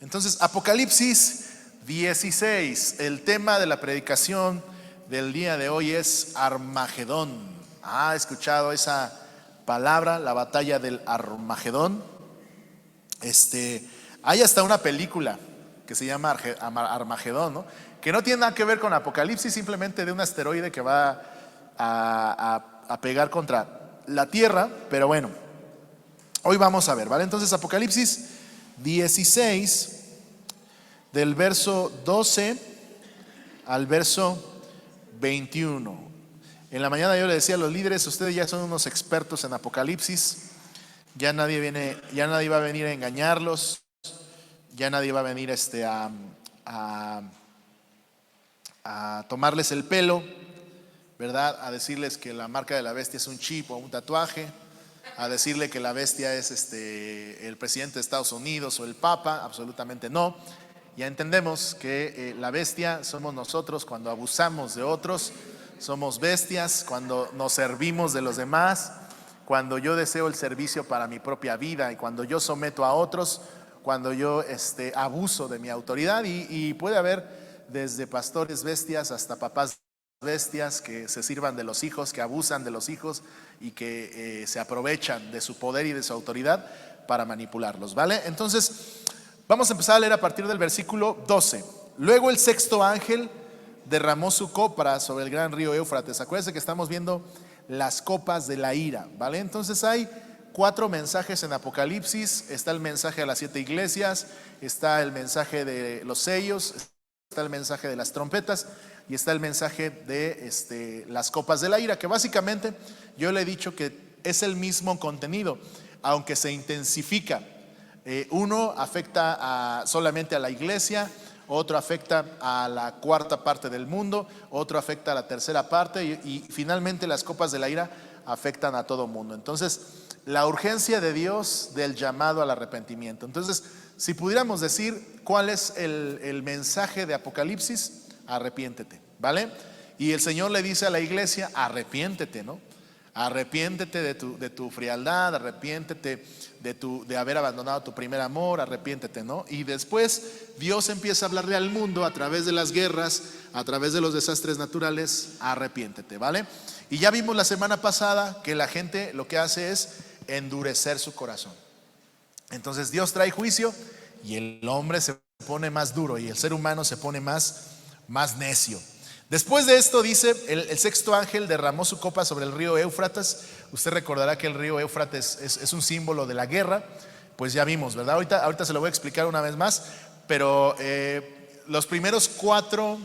Entonces, Apocalipsis 16, el tema de la predicación del día de hoy es Armagedón. ¿Ha escuchado esa palabra, la batalla del Armagedón? Hay hasta una película que se llama Armagedón, ¿no? Que no tiene nada que ver con Apocalipsis, simplemente de un asteroide que va a pegar contra la Tierra. Pero bueno, hoy vamos a ver, ¿vale? Entonces, Apocalipsis 16, del verso 12 al verso 21. En la mañana yo le decía a los líderes: ustedes ya son unos expertos en Apocalipsis, ya nadie va a venir a engañarlos, ya nadie va a venir a tomarles el pelo, ¿verdad? A decirles que la marca de la bestia es un chip o un tatuaje, a decirle que la bestia es el presidente de Estados Unidos o el Papa. Absolutamente no. Ya entendemos que la bestia somos nosotros cuando abusamos de otros, somos bestias cuando nos servimos de los demás, cuando yo deseo el servicio para mi propia vida y cuando yo someto a otros, cuando yo abuso de mi autoridad. Y puede haber desde pastores bestias hasta papás bestias que se sirvan de los hijos, que abusan de los hijos y que se aprovechan de su poder y de su autoridad para manipularlos, ¿vale? Entonces vamos a empezar a leer a partir del versículo 12. Luego el sexto ángel derramó su copa sobre el gran río Éufrates. Acuérdense que estamos viendo las copas de la ira, ¿vale? Entonces hay 4 mensajes en Apocalipsis. Está el mensaje a las 7 iglesias, está el mensaje de los sellos, está el mensaje de las trompetas y está el mensaje de las copas de la ira, que básicamente yo le he dicho que es el mismo contenido, aunque se intensifica. Uno afecta solamente a la iglesia, otro afecta a la cuarta parte del mundo, otro afecta a la tercera parte y finalmente las copas de la ira afectan a todo mundo. Entonces, la urgencia de Dios del llamado al arrepentimiento. Entonces, si pudiéramos decir cuál es el mensaje de Apocalipsis: arrepiéntete, ¿vale? Y el Señor le dice a la iglesia: arrepiéntete, ¿no? Arrepiéntete de tu frialdad, arrepiéntete de haber abandonado tu primer amor, arrepiéntete, ¿no? Y después Dios empieza a hablarle al mundo a través de las guerras, a través de los desastres naturales: arrepiéntete, ¿vale? Y ya vimos la semana pasada que la gente lo que hace es endurecer su corazón. Entonces Dios trae juicio y el hombre se pone más duro y el ser humano se pone más necio. Después de esto dice, el sexto ángel derramó su copa sobre el río Éufrates. Usted recordará que el río Éufrates es un símbolo de la guerra. Pues ya vimos, ¿verdad? Ahorita se lo voy a explicar una vez más. Pero los primeros cuatro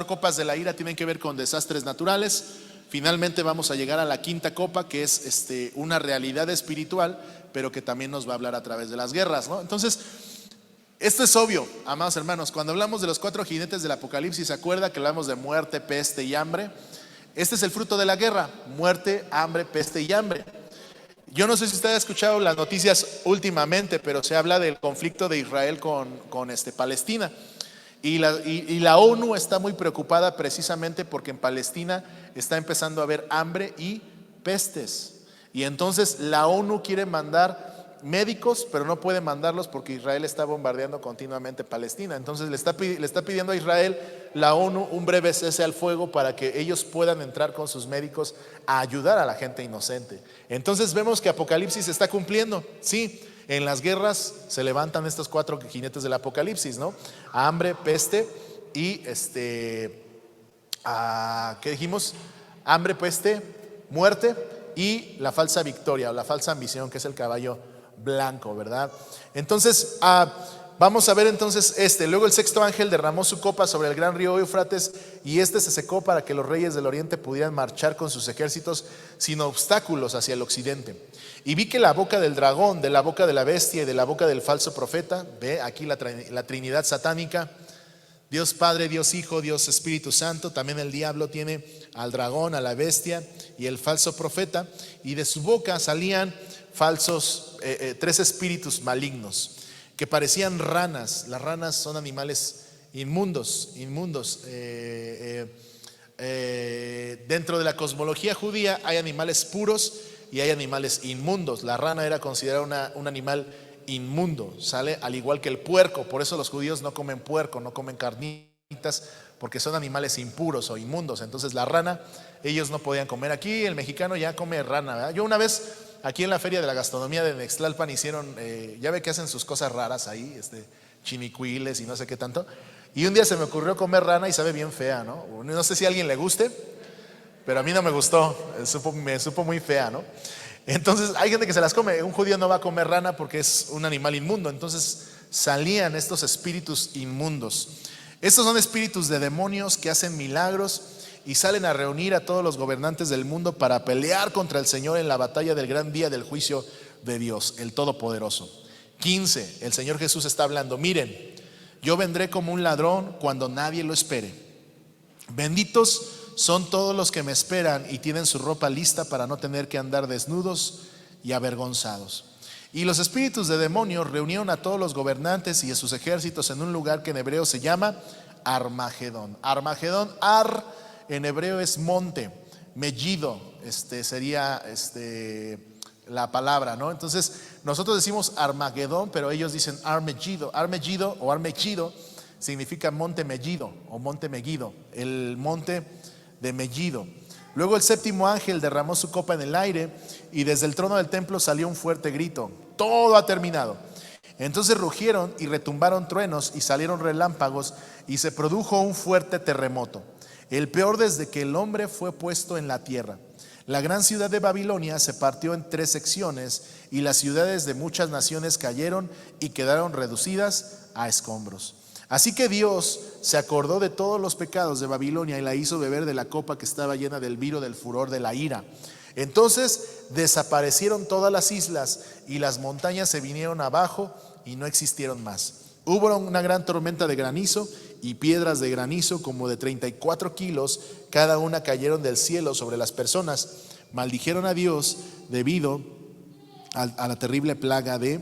copas de la ira tienen que ver con desastres naturales. Finalmente vamos a llegar a la quinta copa, que es una realidad espiritual, pero que también nos va a hablar a través de las guerras, ¿no? Entonces, esto es obvio, amados hermanos. Cuando hablamos de los 4 jinetes del Apocalipsis, ¿se acuerda que hablamos de muerte, peste y hambre? Este es el fruto de la guerra: muerte, hambre, peste y hambre. Yo no sé si usted ha escuchado las noticias últimamente, pero se habla del conflicto de Israel con Palestina. Y la ONU está muy preocupada precisamente porque en Palestina está empezando a haber hambre y pestes. Y entonces la ONU quiere mandar médicos, pero no puede mandarlos porque Israel está bombardeando continuamente Palestina. Entonces le está pidiendo a Israel, la ONU, un breve cese al fuego para que ellos puedan entrar con sus médicos a ayudar a la gente inocente. Entonces vemos que Apocalipsis se está cumpliendo. Sí, en las guerras se levantan estos 4 jinetes del Apocalipsis, ¿no? Hambre, peste y ¿qué dijimos? Hambre, peste, muerte y la falsa victoria o la falsa ambición, que es el caballo blanco, ¿verdad? Entonces vamos a ver entonces luego el sexto ángel derramó su copa sobre el gran río Éufrates y se secó para que los reyes del oriente pudieran marchar con sus ejércitos sin obstáculos hacia el occidente. Y vi que la boca del dragón, de la boca de la bestia y de la boca del falso profeta, ve aquí la trinidad satánica, Dios Padre, Dios Hijo, Dios Espíritu Santo. También el diablo tiene al dragón, a la bestia y el falso profeta, y de su boca salían falsos 3 espíritus malignos. que parecían ranas. Las ranas son animales inmundos. Dentro de la cosmología judía hay animales puros y hay animales inmundos. La rana era considerada un animal inmundo, ¿sale? Al igual que el puerco. Por eso los judíos no comen puerco, no comen carnitas, porque son animales impuros o inmundos. Entonces la rana ellos no podían comer. Aquí el mexicano ya come rana, ¿verdad? Yo una vez aquí en la feria de la gastronomía de Nextlalpan hicieron, ya ve que hacen sus cosas raras ahí, chinicuiles y no sé qué tanto. Y un día se me ocurrió comer rana y sabe bien fea, ¿no? No sé si a alguien le guste, pero a mí no me gustó, me supo muy fea, ¿no? Entonces hay gente que se las come. Un judío no va a comer rana porque es un animal inmundo. Entonces salían estos espíritus inmundos. Estos son espíritus de demonios que hacen milagros y salen a reunir a todos los gobernantes del mundo para pelear contra el Señor en la batalla del gran día del juicio de Dios, el Todopoderoso. 15, el Señor Jesús está hablando: miren, yo vendré como un ladrón cuando nadie lo espere. Benditos son todos los que me esperan y tienen su ropa lista para no tener que andar desnudos y avergonzados. Y los espíritus de demonios reunieron a todos los gobernantes y a sus ejércitos en un lugar que en hebreo se llama Armagedón. Armagedón, en hebreo es monte, Megiddo, sería la palabra, ¿no? Entonces nosotros decimos Armagedón, pero ellos dicen Armegiddo. Armegiddo o Armegiddo significa monte Megiddo o monte Megiddo, el monte de Megiddo. Luego el séptimo ángel derramó su copa en el aire y desde el trono del templo salió un fuerte grito: todo ha terminado. Entonces rugieron y retumbaron truenos y salieron relámpagos y se produjo un fuerte terremoto, el peor desde que el hombre fue puesto en la tierra. La gran ciudad de Babilonia se partió en 3 secciones y las ciudades de muchas naciones cayeron y quedaron reducidas a escombros. Así que Dios se acordó de todos los pecados de Babilonia y la hizo beber de la copa que estaba llena del vino del furor de la ira. Entonces desaparecieron todas las islas y las montañas se vinieron abajo y no existieron más. Hubo una gran tormenta de granizo y piedras de granizo como de 34 kilos, cada una cayeron del cielo sobre las personas. Maldijeron a Dios debido a la terrible plaga de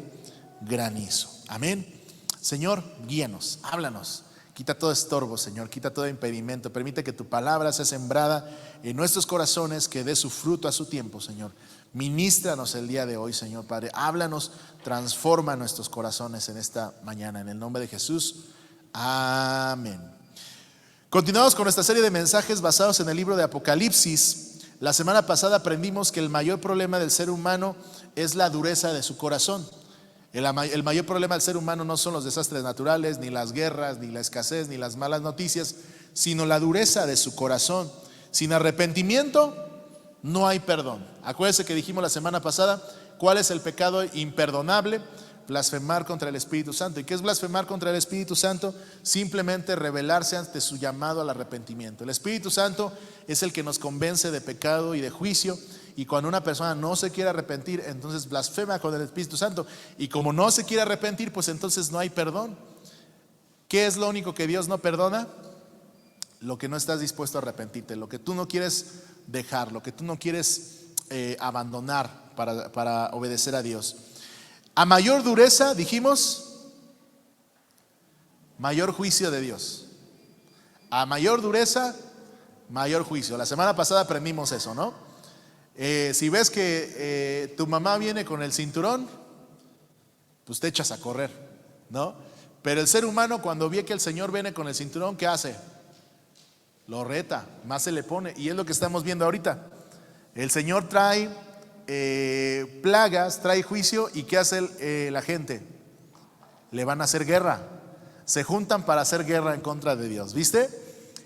granizo. Amén. Señor, guíanos, háblanos, quita todo estorbo, Señor, quita todo impedimento, permite que tu palabra sea sembrada en nuestros corazones, que dé su fruto a su tiempo, Señor. Ministranos el día de hoy, Señor Padre, háblanos, transforma nuestros corazones en esta mañana, en el nombre de Jesús, amén. Continuamos con nuestra serie de mensajes basados en el libro de Apocalipsis. La semana pasada aprendimos que el mayor problema del ser humano es la dureza de su corazón. El mayor problema del ser humano no son los desastres naturales, ni las guerras, ni la escasez, ni las malas noticias, sino la dureza de su corazón. Sin arrepentimiento no hay perdón. Acuérdense que dijimos la semana pasada cuál es el pecado imperdonable: blasfemar contra el Espíritu Santo. ¿Y qué es blasfemar contra el Espíritu Santo? Simplemente rebelarse ante su llamado al arrepentimiento. El Espíritu Santo es el que nos convence de pecado y de juicio. Y cuando una persona no se quiere arrepentir, entonces blasfema con el Espíritu Santo. Y como no se quiere arrepentir, pues entonces no hay perdón. ¿Qué es lo único que Dios no perdona? Lo que no estás dispuesto a arrepentirte, lo que tú no quieres dejar, lo que tú no quieres abandonar para obedecer a Dios. A mayor dureza, dijimos, mayor juicio de Dios. A mayor dureza, mayor juicio. La semana pasada aprendimos eso, ¿no? Si ves que tu mamá viene con el cinturón, pues te echas a correr, ¿no? Pero el ser humano, cuando ve que el Señor viene con el cinturón, ¿qué hace? Lo reta, más se le pone. Y es lo que estamos viendo ahorita. El Señor trae plagas, trae juicio. ¿Y qué hace la gente? Le van a hacer guerra. Se juntan para hacer guerra en contra de Dios. ¿Viste?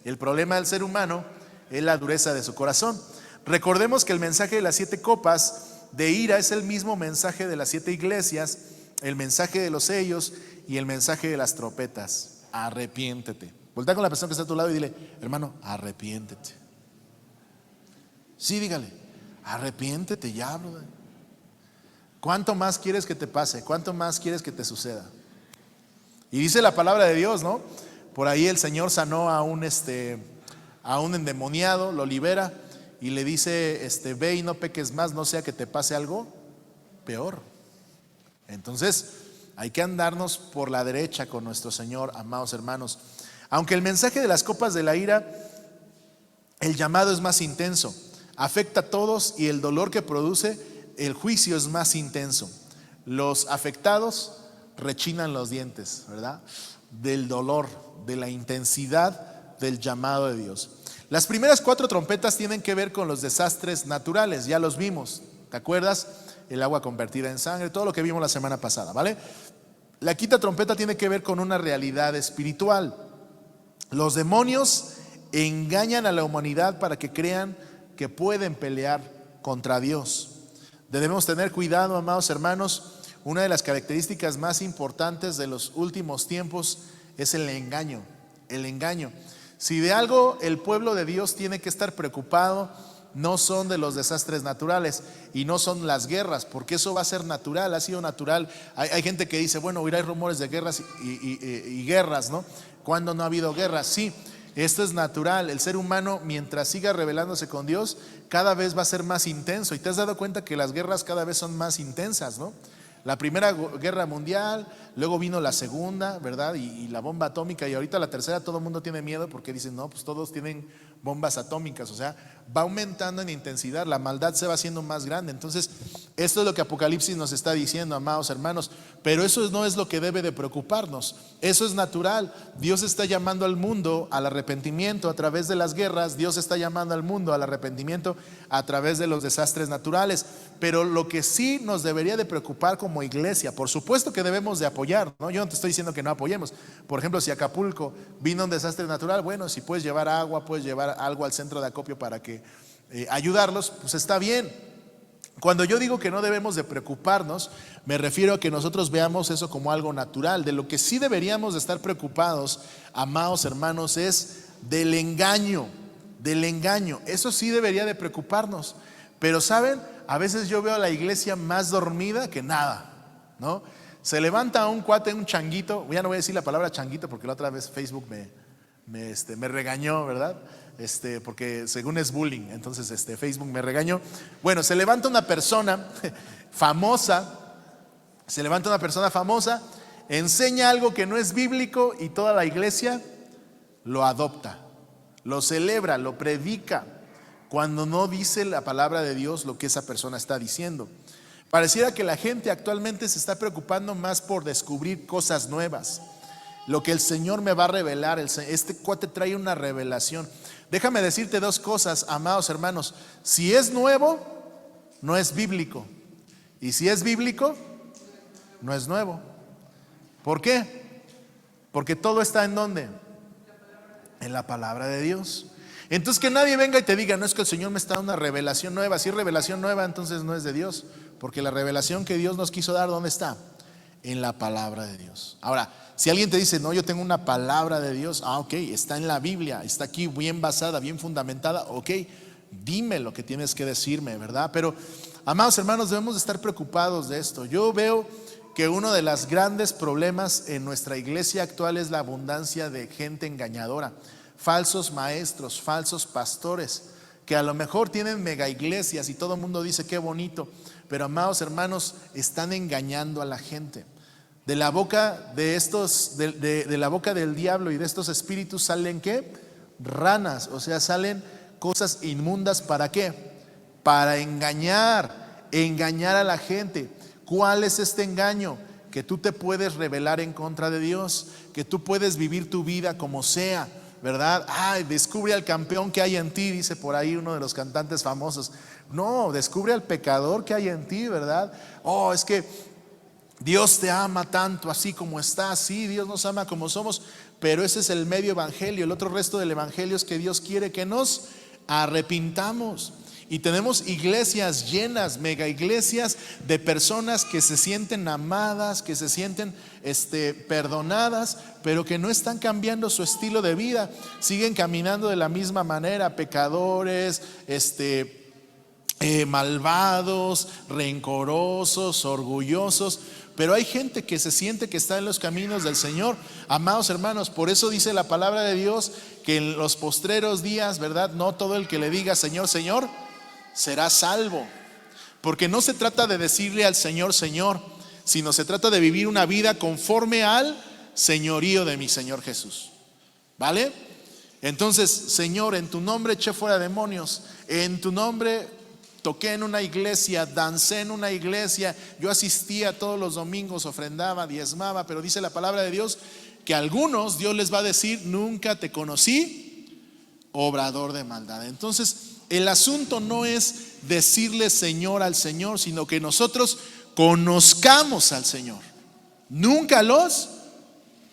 El problema del ser humano es la dureza de su corazón. Recordemos que el mensaje de las 7 copas de ira es el mismo mensaje de las 7 iglesias, el mensaje de los sellos y el mensaje de las trompetas. Arrepiéntete. Voltea con la persona que está a tu lado y dile: hermano, arrepiéntete. Sí, dígale: arrepiéntete ya, brother. ¿Cuánto más quieres que te pase? ¿Cuánto más quieres que te suceda? Y dice la palabra de Dios, ¿no? Por ahí el Señor sanó a un endemoniado, lo libera y le dice: ve y no peques más, no sea que te pase algo peor. Entonces Hay que andarnos por la derecha con nuestro Señor, amados hermanos. Aunque el mensaje de las copas de la ira, el llamado es más intenso, afecta a todos, y el dolor que produce el juicio es más intenso. Los afectados rechinan los dientes, ¿verdad? Del dolor, de la intensidad del llamado de Dios. Las primeras 4 trompetas tienen que ver con los desastres naturales, ya los vimos, ¿te acuerdas? El agua convertida en sangre, todo lo que vimos la semana pasada, ¿vale? La quinta trompeta tiene que ver con una realidad espiritual. Los demonios engañan a la humanidad para que crean que pueden pelear contra Dios. Debemos tener cuidado, amados hermanos. Una de las características más importantes de los últimos tiempos es el engaño. El engaño. Si de algo el pueblo de Dios tiene que estar preocupado, no son de los desastres naturales y no son las guerras, porque eso va a ser natural, ha sido natural. Hay gente que dice, bueno, hay rumores de guerras y guerras, ¿no? ¿Cuándo no ha habido guerras? Sí, esto es natural. El ser humano, mientras siga rebelándose con Dios, cada vez va a ser más intenso. Y te has dado cuenta que las guerras cada vez son más intensas, ¿no? La primera guerra mundial, luego vino la segunda, ¿verdad? Y la bomba atómica, y ahorita la tercera. Todo el mundo tiene miedo porque dicen, no, pues todos tienen bombas atómicas. O sea, va aumentando en intensidad, la maldad se va haciendo más grande. Entonces, esto es lo que Apocalipsis nos está diciendo, amados hermanos. Pero eso no es lo que debe de preocuparnos. Eso es natural. Dios está llamando al mundo al arrepentimiento a través de las guerras. Dios está llamando al mundo al arrepentimiento a través de los desastres naturales. Pero lo que sí nos debería de preocupar como iglesia, por supuesto que debemos de apoyar, ¿no? Yo no te estoy diciendo que no apoyemos. Por ejemplo, si Acapulco vino un desastre natural, bueno, si puedes llevar agua, puedes llevar algo al centro de acopio para que ayudarlos, pues está bien. Cuando yo digo que no debemos de preocuparnos, me refiero a que nosotros veamos eso como algo natural. De lo que sí deberíamos de estar preocupados, amados hermanos, es del engaño. Del engaño, eso sí debería de preocuparnos. Pero ¿saben? A veces yo veo a la iglesia más dormida que nada, ¿no? Se levanta un cuate, un changuito. Ya no voy a decir la palabra changuito porque la otra vez Facebook me regañó, ¿verdad? Porque según es bullying, entonces Facebook me regañó. Bueno, se levanta una persona famosa, enseña algo que no es bíblico y toda la iglesia lo adopta, lo celebra, lo predica, cuando no dice la palabra de Dios lo que esa persona está diciendo. Pareciera que la gente actualmente se está preocupando más por descubrir cosas nuevas, lo que el Señor me va a revelar. Este cuate trae una revelación. Déjame decirte 2 cosas, amados hermanos. Si es nuevo, no es bíblico. Y si es bíblico, no es nuevo. ¿Por qué? Porque todo está ¿en dónde? En la palabra de Dios. Entonces que nadie venga y te diga, no, es que el Señor me está dando una revelación nueva. Si es revelación nueva, entonces no es de Dios. Porque la revelación que Dios nos quiso dar, ¿dónde está? En la palabra de Dios. Ahora, si alguien te dice, no, yo tengo una palabra de Dios, ok, está en la Biblia, está aquí bien basada, bien fundamentada, ok, dime lo que tienes que decirme, ¿verdad? Pero, amados hermanos, debemos de estar preocupados de esto. Yo veo que uno de los grandes problemas en nuestra iglesia actual es la abundancia de gente engañadora, falsos maestros, falsos pastores, que a lo mejor tienen mega iglesias y todo el mundo dice qué bonito, pero amados hermanos, están engañando a la gente. De la boca de estos, de la boca del diablo y de estos espíritus salen ¿qué? Ranas, o sea, salen cosas inmundas. ¿Para qué? Para engañar a la gente. ¿Cuál es este engaño? Que tú te puedes rebelar en contra de Dios, que tú puedes vivir tu vida como sea, ¿verdad? Ay, descubre al campeón que hay en ti, dice por ahí uno de los cantantes famosos. No, descubre al pecador que hay en ti, ¿verdad? Oh, es que Dios te ama tanto así como estás. Sí, Dios nos ama como somos, pero ese es el medio evangelio. El otro resto del evangelio es que Dios quiere que nos arrepintamos. Y tenemos iglesias llenas, mega iglesias de personas que se sienten amadas, que se sienten perdonadas, pero que no están cambiando su estilo de vida. Siguen caminando de la misma manera, pecadores, malvados, rencorosos, orgullosos. Pero hay gente que se siente que está en los caminos del Señor. Amados hermanos, por eso dice la palabra de Dios que en los postreros días, ¿verdad? No todo el que le diga Señor, Señor será salvo. Porque no se trata de decirle al Señor, Señor, sino se trata de vivir una vida conforme al señorío de mi Señor Jesús. ¿Vale? Entonces, Señor, en tu nombre eché fuera demonios, en tu nombre toqué en una iglesia, dancé en una iglesia, yo asistía todos los domingos, ofrendaba, diezmaba, pero dice la palabra de Dios que a algunos Dios les va a decir: nunca te conocí, obrador de maldad. Entonces, el asunto no es decirle Señor al Señor, sino que nosotros conozcamos al Señor. Nunca los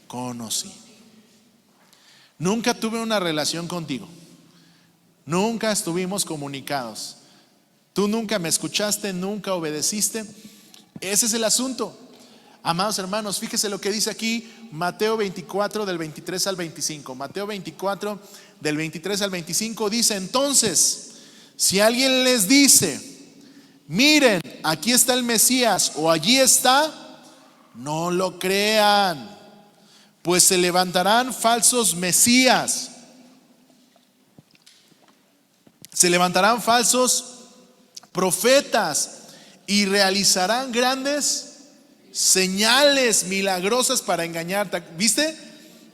conocí. Nunca tuve una relación contigo. Nunca estuvimos comunicados. Tú nunca me escuchaste, nunca obedeciste. Ese es el asunto. Amados hermanos, fíjese lo que dice aquí Mateo 24 del 23 al 25. Mateo 24 del 23 al 25 dice: entonces, si alguien les dice: miren, aquí está el Mesías, o allí está, no lo crean, pues se levantarán falsos mesías, se levantarán falsos profetas y realizarán grandes señales milagrosas para engañarte. ¿Viste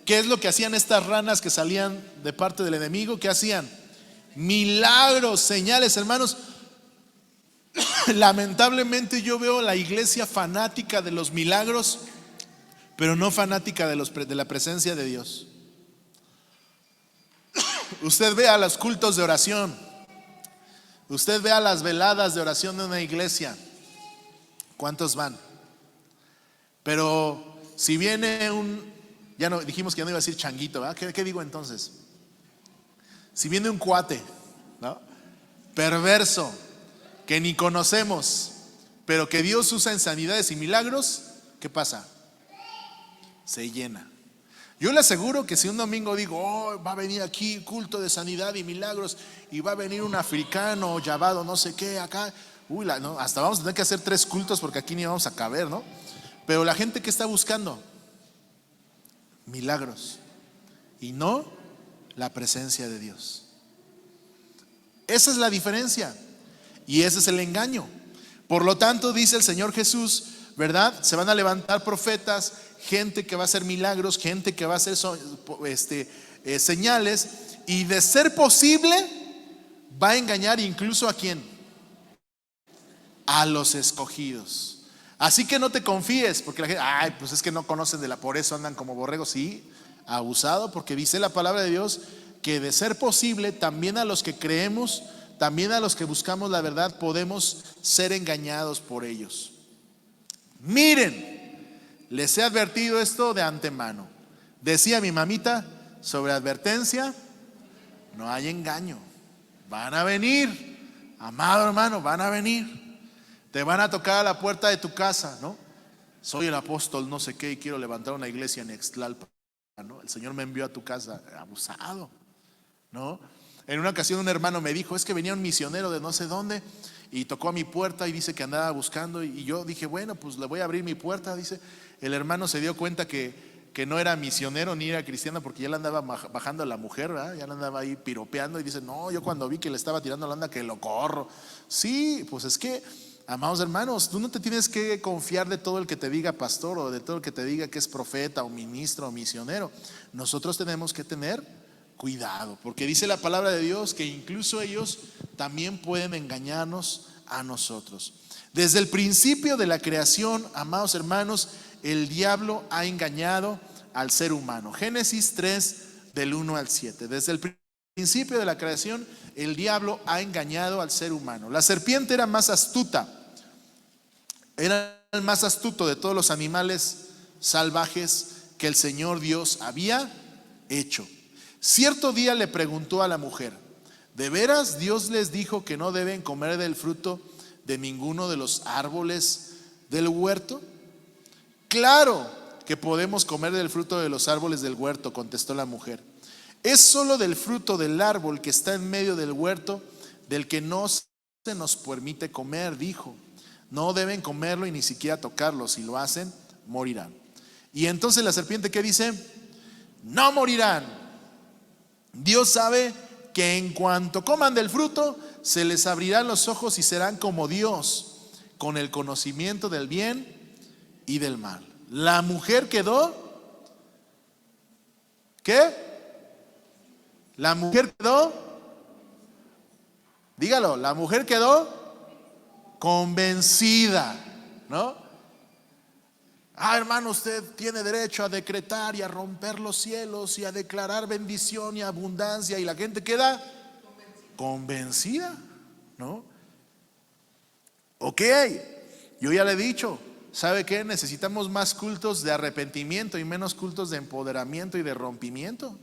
qué es lo que hacían estas ranas que salían de parte del enemigo? ¿Qué hacían? Milagros, señales, hermanos. Lamentablemente yo veo la iglesia fanática de los milagros, pero no fanática de la presencia de Dios. Usted ve a los cultos de oración, usted ve a las veladas de oración de una iglesia. ¿Cuántos van? Pero si viene ya no dijimos que ya no iba a decir changuito, ¿verdad? ¿Qué digo entonces? Si viene un cuate, ¿no?, perverso, que ni conocemos, pero que Dios usa en sanidades y milagros, ¿qué pasa? Se llena. Yo le aseguro que si un domingo digo: oh, va a venir aquí culto de sanidad y milagros, y va a venir un africano llamado no sé qué acá, no, hasta vamos a tener que hacer 3 cultos porque aquí ni vamos a caber, ¿no? Pero la gente que está buscando milagros y no la presencia de Dios. Esa es la diferencia y ese es el engaño. Por lo tanto, dice el Señor Jesús, ¿verdad? Se van a levantar profetas, gente que va a hacer milagros, gente que va a hacer señales, y de ser posible va a engañar incluso ¿a quién? A los escogidos. Así que no te confíes, porque la gente, ay, pues es que no conocen por eso andan como borregos. Sí, abusado, porque dice la palabra de Dios que de ser posible también a los que creemos, también a los que buscamos la verdad, podemos ser engañados por ellos. Miren, les he advertido esto de antemano. Decía mi mamita, sobre advertencia no hay engaño. Van a venir, amado hermano, van a venir. Te van a tocar a la puerta de tu casa, ¿no? Soy el apóstol no sé qué y quiero levantar una iglesia en Ixtlalpan, ¿no? El Señor me envió a tu casa. Abusado, ¿no? En una ocasión un hermano me dijo: es que venía un misionero de no sé dónde y tocó a mi puerta y dice que andaba buscando, y yo dije: bueno, pues le voy a abrir mi puerta. Dice, el hermano se dio cuenta que no era misionero ni era cristiano, porque ya le andaba bajando a la mujer, ¿verdad? Ya le andaba ahí piropeando, y dice: no, yo cuando vi que le estaba tirando la onda, que lo corro. Sí, pues es que, amados hermanos, tú no te tienes que confiar de todo el que te diga pastor, o de todo el que te diga que es profeta o ministro o misionero. Nosotros tenemos que tener cuidado, porque dice la palabra de Dios que incluso ellos también pueden engañarnos a nosotros. Desde el principio de la creación, amados hermanos, el diablo ha engañado al ser humano. Génesis 3 del 1 al 7. Desde el principio de la creación, el diablo ha engañado al ser humano. La serpiente era más astuta, era el más astuto de todos los animales salvajes que el Señor Dios había hecho. Cierto día le preguntó a la mujer: ¿de veras Dios les dijo que no deben comer del fruto de ninguno de los árboles del huerto? Claro que podemos comer del fruto de los árboles del huerto, contestó la mujer. Es solo del fruto del árbol que está en medio del huerto del que no se nos permite comer, dijo. No deben comerlo y ni siquiera tocarlo. Si lo hacen, morirán. Y entonces la serpiente, ¿qué dice? No morirán. Dios sabe que en cuanto coman del fruto, se les abrirán los ojos y serán como Dios, con el conocimiento del bien y del mal. La mujer quedó, ¿qué? La mujer quedó, dígalo, la mujer quedó convencida, ¿no? Hermano, usted tiene derecho a decretar y a romper los cielos y a declarar bendición y abundancia, y la gente queda convencida, ¿no? Ok, yo ya le he dicho, ¿sabe qué? Necesitamos más cultos de arrepentimiento y menos cultos de empoderamiento y de rompimiento.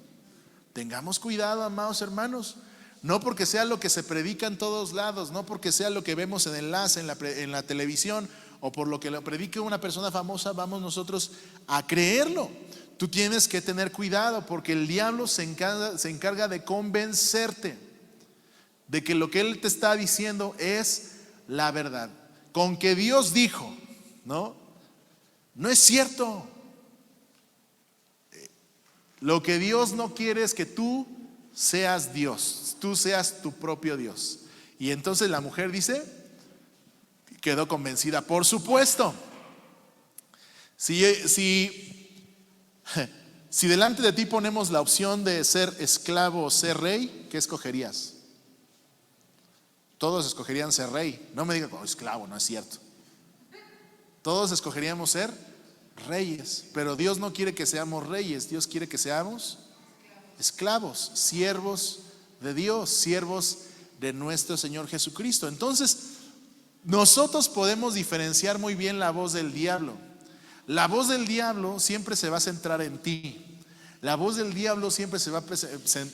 Tengamos cuidado, amados hermanos. No porque sea lo que se predica en todos lados, no porque sea lo que vemos en enlace en la televisión, o por lo que lo predique una persona famosa, vamos nosotros a creerlo. Tú tienes que tener cuidado, porque el diablo se encarga de convencerte de que lo que él te está diciendo es la verdad. Con que Dios dijo, ¿no? No es cierto. Lo que Dios no quiere es que tú seas Dios, tú seas tu propio Dios. Y entonces la mujer dice, quedó convencida. Por supuesto, si delante de ti ponemos la opción de ser esclavo o ser rey, ¿qué escogerías? Todos escogerían ser rey. No me digan, esclavo, no es cierto. Todos escogeríamos ser reyes, pero Dios no quiere que seamos reyes. Dios quiere que seamos esclavos, siervos de Dios, siervos de nuestro Señor Jesucristo. Entonces, nosotros podemos diferenciar muy bien la voz del diablo. La voz del diablo siempre se va a centrar en ti. La voz del diablo siempre se va a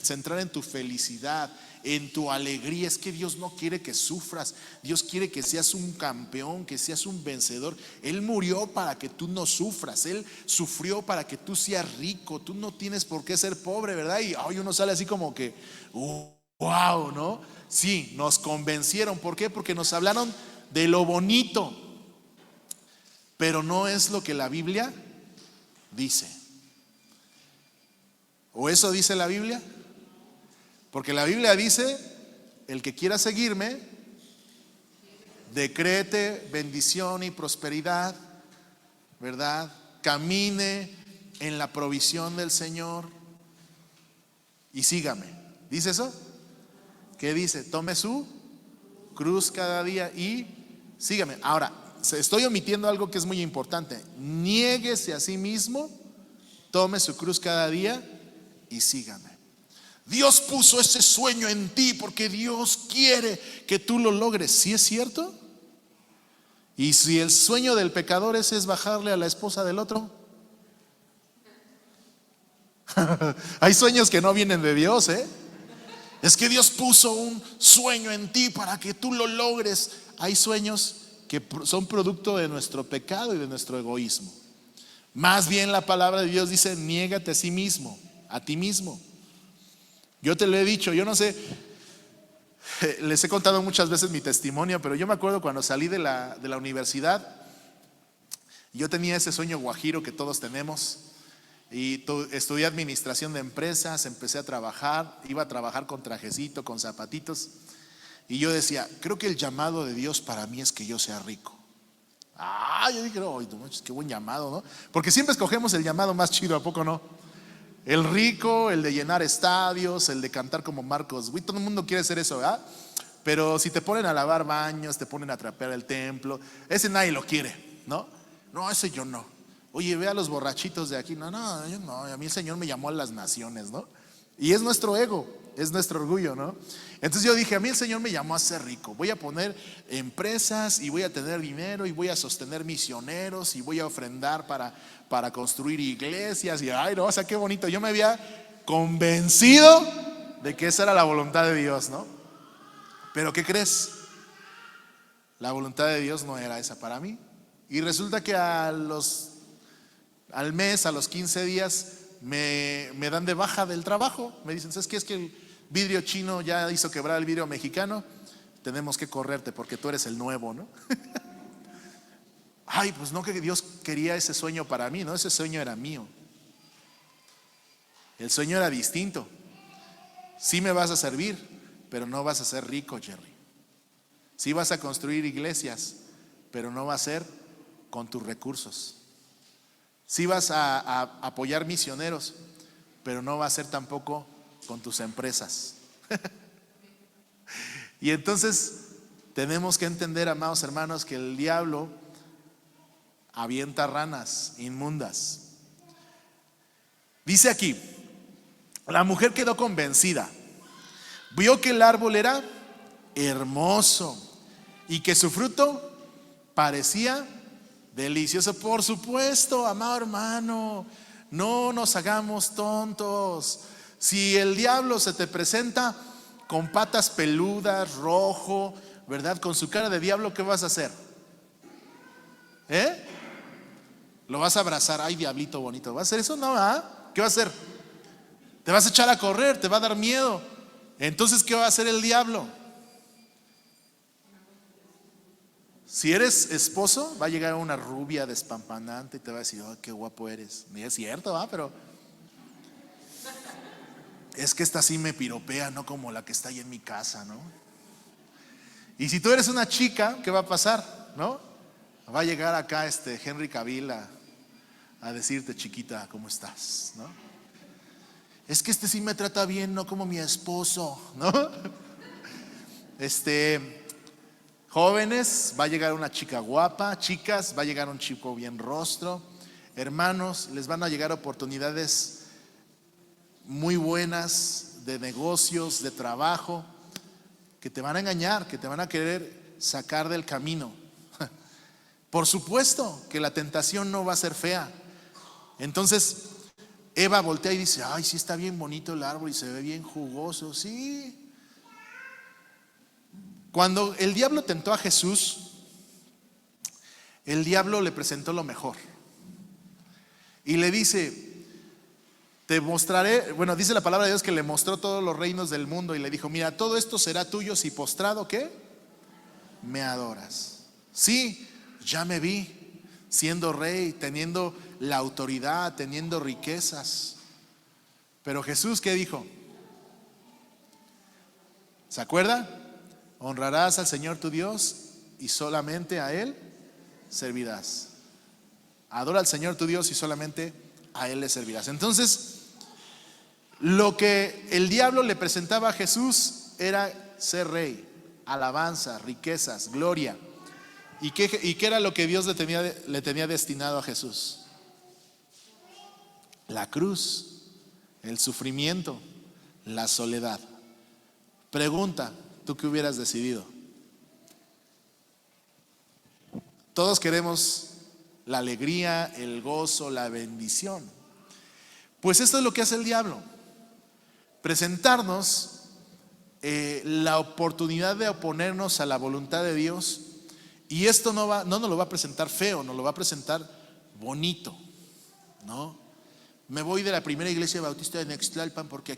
centrar en tu felicidad, en tu alegría. Es que Dios no quiere que sufras. Dios quiere que seas un campeón, que seas un vencedor. Él murió para que tú no sufras. Él sufrió para que tú seas rico. Tú no tienes por qué ser pobre, ¿verdad? Y hoy uno sale así como que, wow, ¿no? Sí, nos convencieron. ¿Por qué? Porque nos hablaron de lo bonito, pero no es lo que la Biblia dice. ¿O eso dice la Biblia? Porque la Biblia dice, el que quiera seguirme, decrete bendición y prosperidad, ¿verdad? Camine en la provisión del Señor y sígame. ¿Dice eso? ¿Qué dice? Tome su cruz cada día y sígame. Ahora, estoy omitiendo algo que es muy importante. Niéguese a sí mismo, tome su cruz cada día y sígame. Dios puso ese sueño en ti porque Dios quiere que tú lo logres. ¿Sí es cierto? Y si el sueño del pecador es bajarle a la esposa del otro. Hay sueños que no vienen de Dios, ¿eh? Es que Dios puso un sueño en ti para que tú lo logres. Hay sueños que son producto de nuestro pecado y de nuestro egoísmo. Más bien la palabra de Dios dice, niégate a sí mismo, a ti mismo. Yo te lo he dicho, yo no sé, les he contado muchas veces mi testimonio, pero yo me acuerdo cuando salí de la universidad, yo tenía ese sueño guajiro que todos tenemos. Y estudié administración de empresas, empecé a trabajar, iba a trabajar con trajecito, con zapatitos. Y yo decía, creo que el llamado de Dios para mí es que yo sea rico. Yo dije, qué buen llamado, ¿no? Porque siempre escogemos el llamado más chido, ¿a poco no? El rico, el de llenar estadios, el de cantar como Marcos Witt. Todo el mundo quiere ser eso, ¿verdad? Pero si te ponen a lavar baños, te ponen a trapear el templo, ese nadie lo quiere, ¿no? No, ese yo no. Oye, ve a los borrachitos de aquí. No, yo no, a mí el Señor me llamó a las naciones, ¿no? Y es nuestro ego, es nuestro orgullo, ¿no? Entonces yo dije, a mí el Señor me llamó a ser rico. Voy a poner empresas y voy a tener dinero y voy a sostener misioneros y voy a ofrendar para construir iglesias. Y no, o sea, qué bonito. Yo me había convencido de que esa era la voluntad de Dios, ¿no? Pero ¿qué crees? La voluntad de Dios no era esa para mí. Y resulta que al mes, a los 15 días, me dan de baja del trabajo. Me dicen, ¿sabes qué? Es que el vidrio chino ya hizo quebrar el vidrio mexicano. Tenemos que correrte porque tú eres el nuevo, ¿no? Pues no, que Dios quería ese sueño para mí, no, ese sueño era mío. El sueño era distinto. Sí me vas a servir, pero no vas a ser rico, Jerry. Sí vas a construir iglesias, pero no va a ser con tus recursos. Sí vas a apoyar misioneros, pero no va a ser tampoco con tus empresas. Y entonces tenemos que entender, amados hermanos, que el diablo avienta ranas inmundas. Dice aquí, la mujer quedó convencida, vio que el árbol era hermoso y que su fruto parecía delicioso. Por supuesto, amado hermano, no nos hagamos tontos. Si el diablo se te presenta con patas peludas, rojo, ¿verdad? Con su cara de diablo, ¿qué vas a hacer? ¿Lo vas a abrazar? Ay, diablito bonito. ¿Va a hacer eso? No, ¿ah? ¿Qué va a hacer? Te vas a echar a correr, te va a dar miedo. Entonces, ¿qué va a hacer el diablo? Si eres esposo, va a llegar una rubia despampanante y te va a decir, oh, qué guapo eres. Ni es cierto, pero es que esta sí me piropea, no como la que está ahí en mi casa, ¿no? Y si tú eres una chica, ¿qué va a pasar? ¿No? Va a llegar acá Henry Cavill a decirte, chiquita, ¿cómo estás? ¿No? Es que sí me trata bien, no como mi esposo, ¿no? Jóvenes, va a llegar una chica guapa. Chicas, va a llegar un chico bien rostro. Hermanos, les van a llegar oportunidades muy buenas de negocios, de trabajo, que te van a engañar, que te van a querer sacar del camino. Por supuesto que la tentación no va a ser fea. Entonces Eva voltea y dice, ay, sí está bien bonito el árbol y se ve bien jugoso. Sí. Cuando el diablo tentó a Jesús, el diablo le presentó lo mejor y le dice, te mostraré, bueno, dice la palabra de Dios que le mostró todos los reinos del mundo y le dijo, mira, todo esto será tuyo si postrado, ¿qué? Me adoras. Sí, ya me vi siendo rey, teniendo la autoridad, teniendo riquezas. Pero Jesús, ¿qué dijo? ¿Se acuerda? Honrarás al Señor tu Dios y solamente a Él servirás. Adora al Señor tu Dios y solamente a Él le servirás. Entonces, lo que el diablo le presentaba a Jesús era ser rey, alabanza, riquezas, gloria. ¿Y qué era lo que Dios le tenía destinado a Jesús? La cruz, el sufrimiento, la soledad. Pregunta, ¿tú qué hubieras decidido? Todos queremos la alegría, el gozo, la bendición. Pues esto es lo que hace el diablo: presentarnos la oportunidad de oponernos a la voluntad de Dios. Y esto no nos lo va a presentar feo, nos lo va a presentar bonito, ¿no? Me voy de la primera iglesia bautista de Nextlalpan porque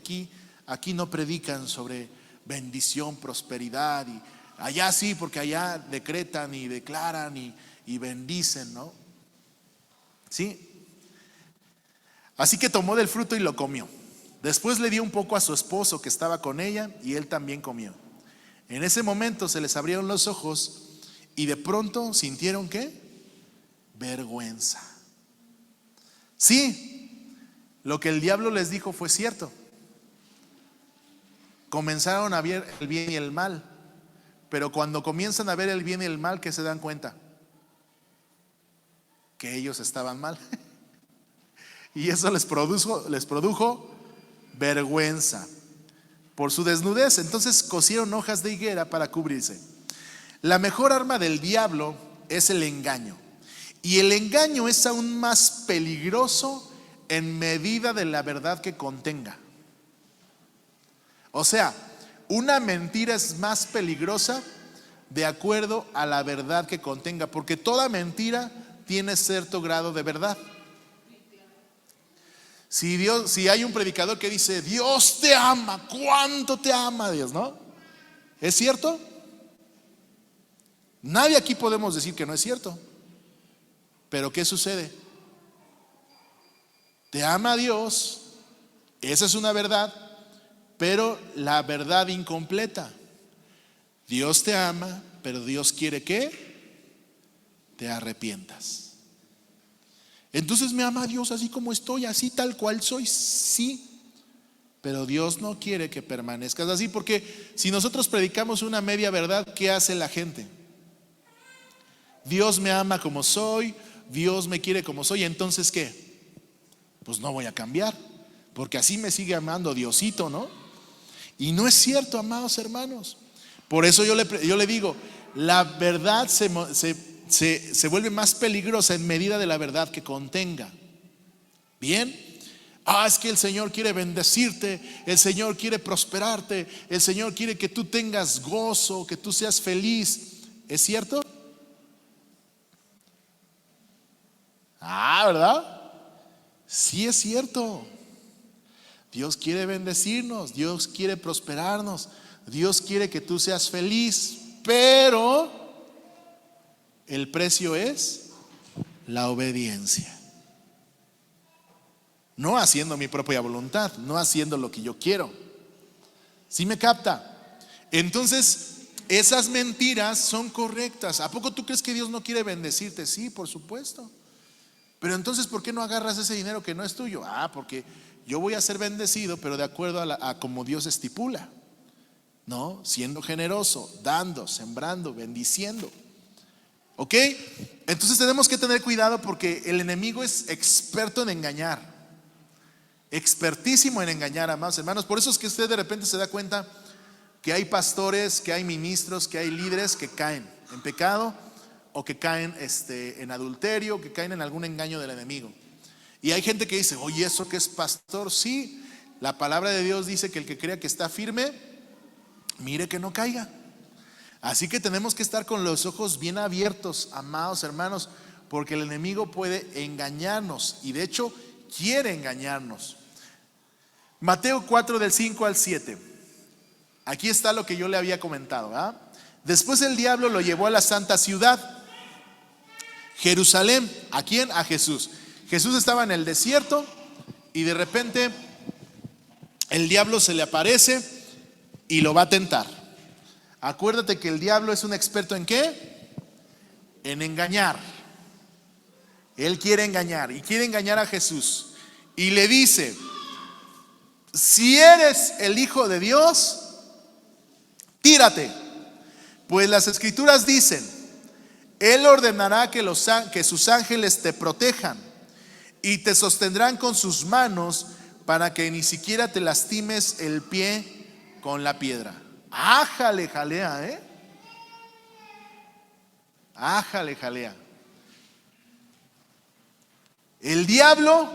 aquí no predican sobre bendición, prosperidad, y allá sí, porque allá decretan y declaran y bendicen, ¿no? Sí. Así que tomó del fruto y lo comió. Después le dio un poco a su esposo que estaba con ella y él también comió. En ese momento se les abrieron los ojos y de pronto sintieron ¿qué? Vergüenza. Sí, lo que el diablo les dijo fue cierto. Comenzaron a ver el bien y el mal, pero cuando comienzan a ver el bien y el mal, ¿qué se dan cuenta? Que ellos estaban mal. Y eso les produjo vergüenza por su desnudez. Entonces cosieron hojas de higuera para cubrirse. La mejor arma del diablo es el engaño. Y el engaño es aún más peligroso en medida de la verdad que contenga. O sea, una mentira es más peligrosa de acuerdo a la verdad que contenga, porque toda mentira tiene cierto grado de verdad. Si hay un predicador que dice Dios te ama, ¿cuánto te ama Dios? ¿No? ¿Es cierto? Nadie aquí podemos decir que no es cierto. Pero ¿qué sucede? Te ama Dios, esa es una verdad, pero la verdad incompleta. Dios te ama, pero Dios quiere que te arrepientas. Entonces me ama Dios así como estoy, así tal cual soy, sí. Pero Dios no quiere que permanezcas así, porque si nosotros predicamos una media verdad, ¿qué hace la gente? Dios me ama como soy, Dios me quiere como soy, entonces ¿qué? Pues no voy a cambiar, porque así me sigue amando Diosito, ¿no? Y no es cierto, amados hermanos. Por eso yo le digo, la verdad se vuelve más peligrosa en medida de la verdad que contenga. Bien. Es que el Señor quiere bendecirte, el Señor quiere prosperarte, el Señor quiere que tú tengas gozo, que tú seas feliz. ¿Es cierto? ¿Verdad? Sí es cierto. Dios quiere bendecirnos, Dios quiere prosperarnos, Dios quiere que tú seas feliz, pero el precio es la obediencia. No haciendo mi propia voluntad, no haciendo lo que yo quiero. ¿Sí me capta? Entonces, esas mentiras son correctas. ¿A poco tú crees que Dios no quiere bendecirte? Sí, por supuesto. Pero entonces, ¿por qué no agarras ese dinero que no es tuyo? Porque yo voy a ser bendecido, pero de acuerdo a como Dios estipula, ¿no? Siendo generoso, dando, sembrando, bendiciendo. ¿Ok? Entonces tenemos que tener cuidado porque el enemigo es experto en engañar. Expertísimo en engañar, amados hermanos. Por eso es que usted de repente se da cuenta que hay pastores, que hay ministros, que hay líderes que caen en pecado o que caen en adulterio, que caen en algún engaño del enemigo. Y hay gente que dice, oye, ¿eso qué es pastor? Sí, la palabra de Dios dice que el que crea que está firme, mire que no caiga. Así que tenemos que estar con los ojos bien abiertos, amados hermanos, porque el enemigo puede engañarnos y de hecho quiere engañarnos. Mateo 4 del 5 al 7. Aquí está lo que yo le había comentado, ¿verdad? Después el diablo lo llevó a la santa ciudad, Jerusalén. ¿A quién? A Jesús. Jesús estaba en el desierto y de repente el diablo se le aparece y lo va a tentar. Acuérdate que el diablo es un experto ¿en qué? En engañar. Él quiere engañar y quiere engañar a Jesús. Y le dice, si eres el Hijo de Dios, tírate. Pues las Escrituras dicen, Él ordenará que sus ángeles te protejan y te sostendrán con sus manos para que ni siquiera te lastimes el pie con la piedra. Ájale, jalea, Ájale, jalea. El diablo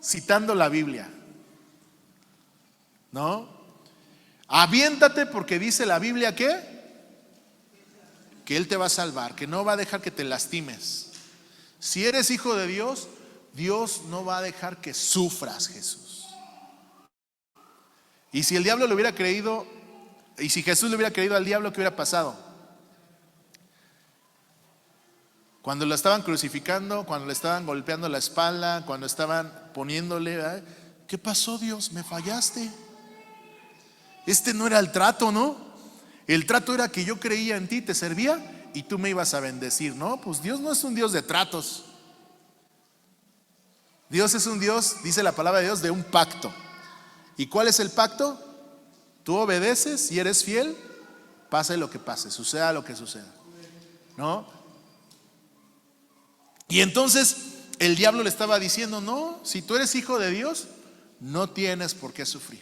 citando la Biblia, ¿no? Aviéntate porque dice la Biblia que Él te va a salvar, que no va a dejar que te lastimes. Si eres hijo de Dios, Dios no va a dejar que sufras, Jesús. Y si el diablo le hubiera creído, y si Jesús le hubiera creído al diablo, ¿qué hubiera pasado? Cuando lo estaban crucificando, cuando le estaban golpeando la espalda, cuando estaban poniéndole, ¿qué pasó, Dios? ¿Me fallaste? Este no era el trato, ¿no? El trato era que yo creía en ti, te servía y tú me ibas a bendecir. No, pues Dios no es un Dios de tratos. Dios es un Dios, dice la palabra de Dios, de un pacto. ¿Y cuál es el pacto? Tú obedeces y eres fiel, pase lo que pase, suceda lo que suceda, ¿no? Y entonces el diablo le estaba diciendo, no, si tú eres hijo de Dios, no tienes por qué sufrir.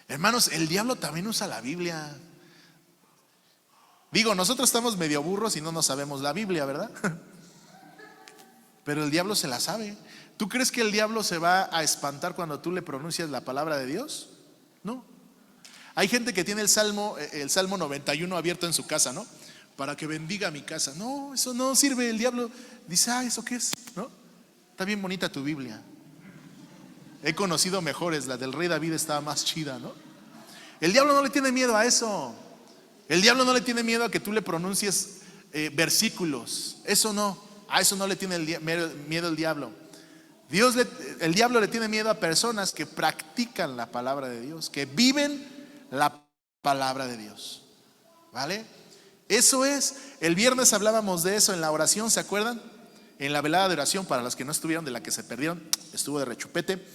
Hermanos, el diablo también usa la Biblia. Digo, nosotros estamos medio burros y no nos sabemos la Biblia, ¿verdad? Pero el diablo se la sabe. ¿Tú crees que el diablo se va a espantar cuando tú le pronuncias la palabra de Dios? No. Hay gente que tiene el Salmo 91 abierto en su casa, ¿no? Para que bendiga mi casa. No, eso no sirve. El diablo dice, ¿eso qué es? ¿No? Está bien bonita tu Biblia. He conocido mejores, la del rey David estaba más chida, ¿no? El diablo no le tiene miedo a eso. El diablo no le tiene miedo a que tú le pronuncies versículos. Eso no. A eso no le tiene miedo el diablo. El diablo le tiene miedo a personas que practican la palabra de Dios, que viven la palabra de Dios. ¿Vale? Eso es. El viernes hablábamos de eso en la oración, ¿se acuerdan? en la velada de oración, para los que no estuvieron, de la que se perdieron, estuvo de rechupete,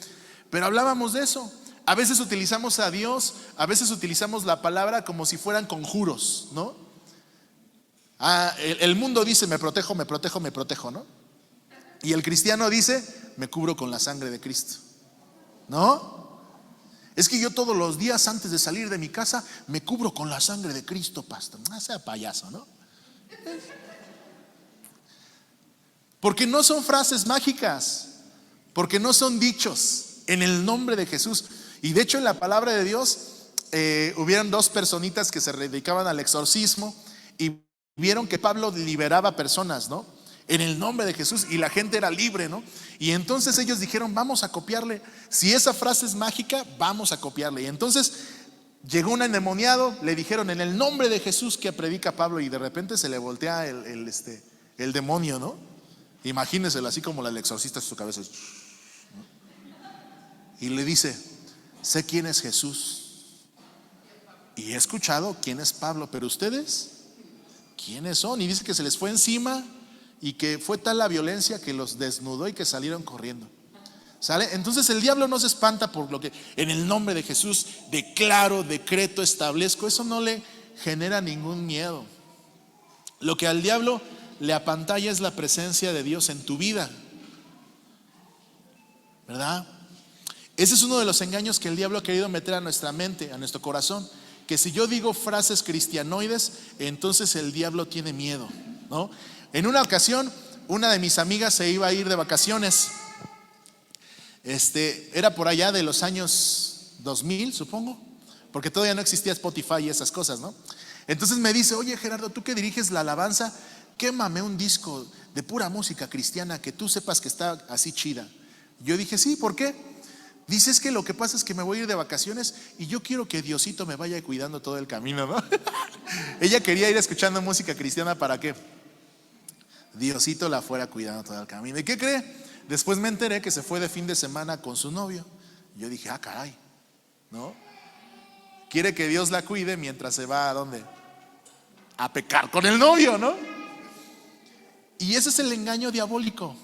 pero hablábamos de eso. A veces utilizamos a Dios, a veces utilizamos la palabra como si fueran conjuros, ¿no? El mundo dice me protejo, me protejo, me protejo, ¿no? Y el cristiano dice me cubro con la sangre de Cristo, ¿no? Es que yo todos los días antes de salir de mi casa me cubro con la sangre de Cristo, pastor. No sea payaso, ¿no? Porque no son frases mágicas, porque no son dichos en el nombre de Jesús. Y de hecho en la palabra de Dios hubieron dos personitas que se dedicaban al exorcismo y vieron que Pablo liberaba personas, ¿no? En el nombre de Jesús, y la gente era libre, ¿no? Y entonces ellos dijeron, vamos a copiarle. Si esa frase es mágica, vamos a copiarle. Y entonces llegó un endemoniado, le dijeron en el nombre de Jesús que predica Pablo, y de repente se le voltea el demonio, ¿no? Imagínenselo así como el exorcista en su cabeza, ¿no? Y le dice, sé quién es Jesús y he escuchado quién es Pablo, pero ustedes, ¿quiénes son? Y dice que se les fue encima y que fue tal la violencia que los desnudó y que salieron corriendo. ¿Sale? Entonces el diablo no se espanta por lo que en el nombre de Jesús declaro, decreto, establezco. Eso no le genera ningún miedo. Lo que al diablo le apantalla es la presencia de Dios en tu vida, ¿verdad? Ese es uno de los engaños que el diablo ha querido meter a nuestra mente, a nuestro corazón. Que si yo digo frases cristianoides, entonces el diablo tiene miedo, ¿no? En una ocasión, una de mis amigas se iba a ir de vacaciones. Era por allá de los años 2000, supongo, porque todavía no existía Spotify y esas cosas, ¿no? Entonces me dice, oye Gerardo, tú que diriges la alabanza, quémame un disco de pura música cristiana que tú sepas que está así chida. Yo dije, sí, ¿por qué? Dice, es que lo que pasa es que me voy a ir de vacaciones y yo quiero que Diosito me vaya cuidando todo el camino, ¿no? Ella quería ir escuchando música cristiana para que Diosito la fuera cuidando todo el camino. ¿Y qué cree? Después me enteré que se fue de fin de semana con su novio. Yo dije, caray, ¿no? Quiere que Dios la cuide mientras se va ¿a dónde? A pecar con el novio, ¿no? Y ese es el engaño diabólico.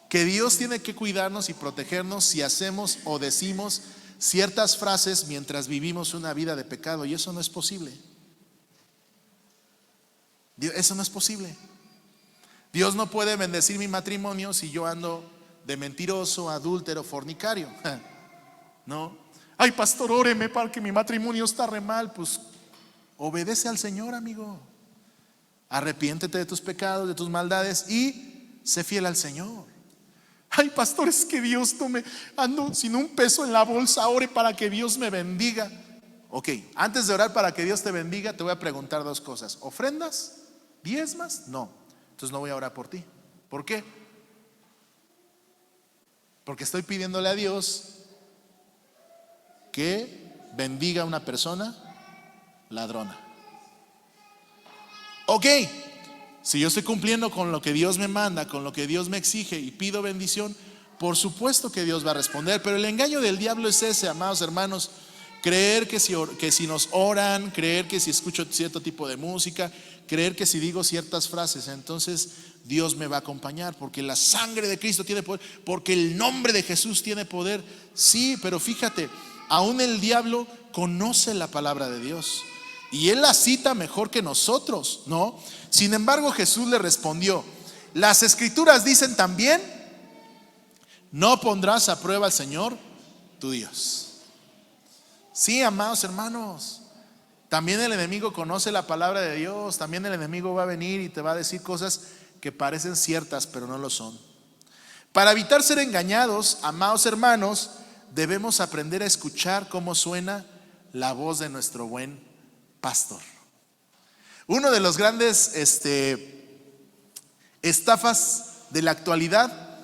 Que Dios tiene que cuidarnos y protegernos si hacemos o decimos ciertas frases mientras vivimos una vida de pecado, y eso no es posible. Eso no es posible. Dios no puede bendecir mi matrimonio si yo ando de mentiroso, adúltero, fornicario. No. Ay, pastor, óreme para que mi matrimonio está re mal. Pues obedece al Señor, amigo. Arrepiéntete de tus pecados, de tus maldades y sé fiel al Señor. Ay, pastor, es que Dios no me ando sin un peso en la bolsa, ore para que Dios me bendiga. Ok, antes de orar para que Dios te bendiga, te voy a preguntar dos cosas. ¿Ofrendas? ¿Diezmas? No. Entonces no voy a orar por ti. ¿Por qué? Porque estoy pidiéndole a Dios que bendiga a una persona ladrona. Ok, si yo estoy cumpliendo con lo que Dios me manda, con lo que Dios me exige y pido bendición, por supuesto que Dios va a responder. Pero el engaño del diablo es ese, amados hermanos. Creer que si nos oran, creer que si escucho cierto tipo de música, creer que si digo ciertas frases, entonces Dios me va a acompañar, porque la sangre de Cristo tiene poder, porque el nombre de Jesús tiene poder. Sí, pero fíjate, aún el diablo conoce la palabra de Dios y él la cita mejor que nosotros, ¿no? Sin embargo, Jesús le respondió, las escrituras dicen también, no pondrás a prueba al Señor tu Dios. Sí, amados hermanos, también el enemigo conoce la palabra de Dios. También el enemigo va a venir y te va a decir cosas que parecen ciertas, pero no lo son. Para evitar ser engañados, amados hermanos, debemos aprender a escuchar cómo suena la voz de nuestro buen pastor. Uno de los grandes estafas de la actualidad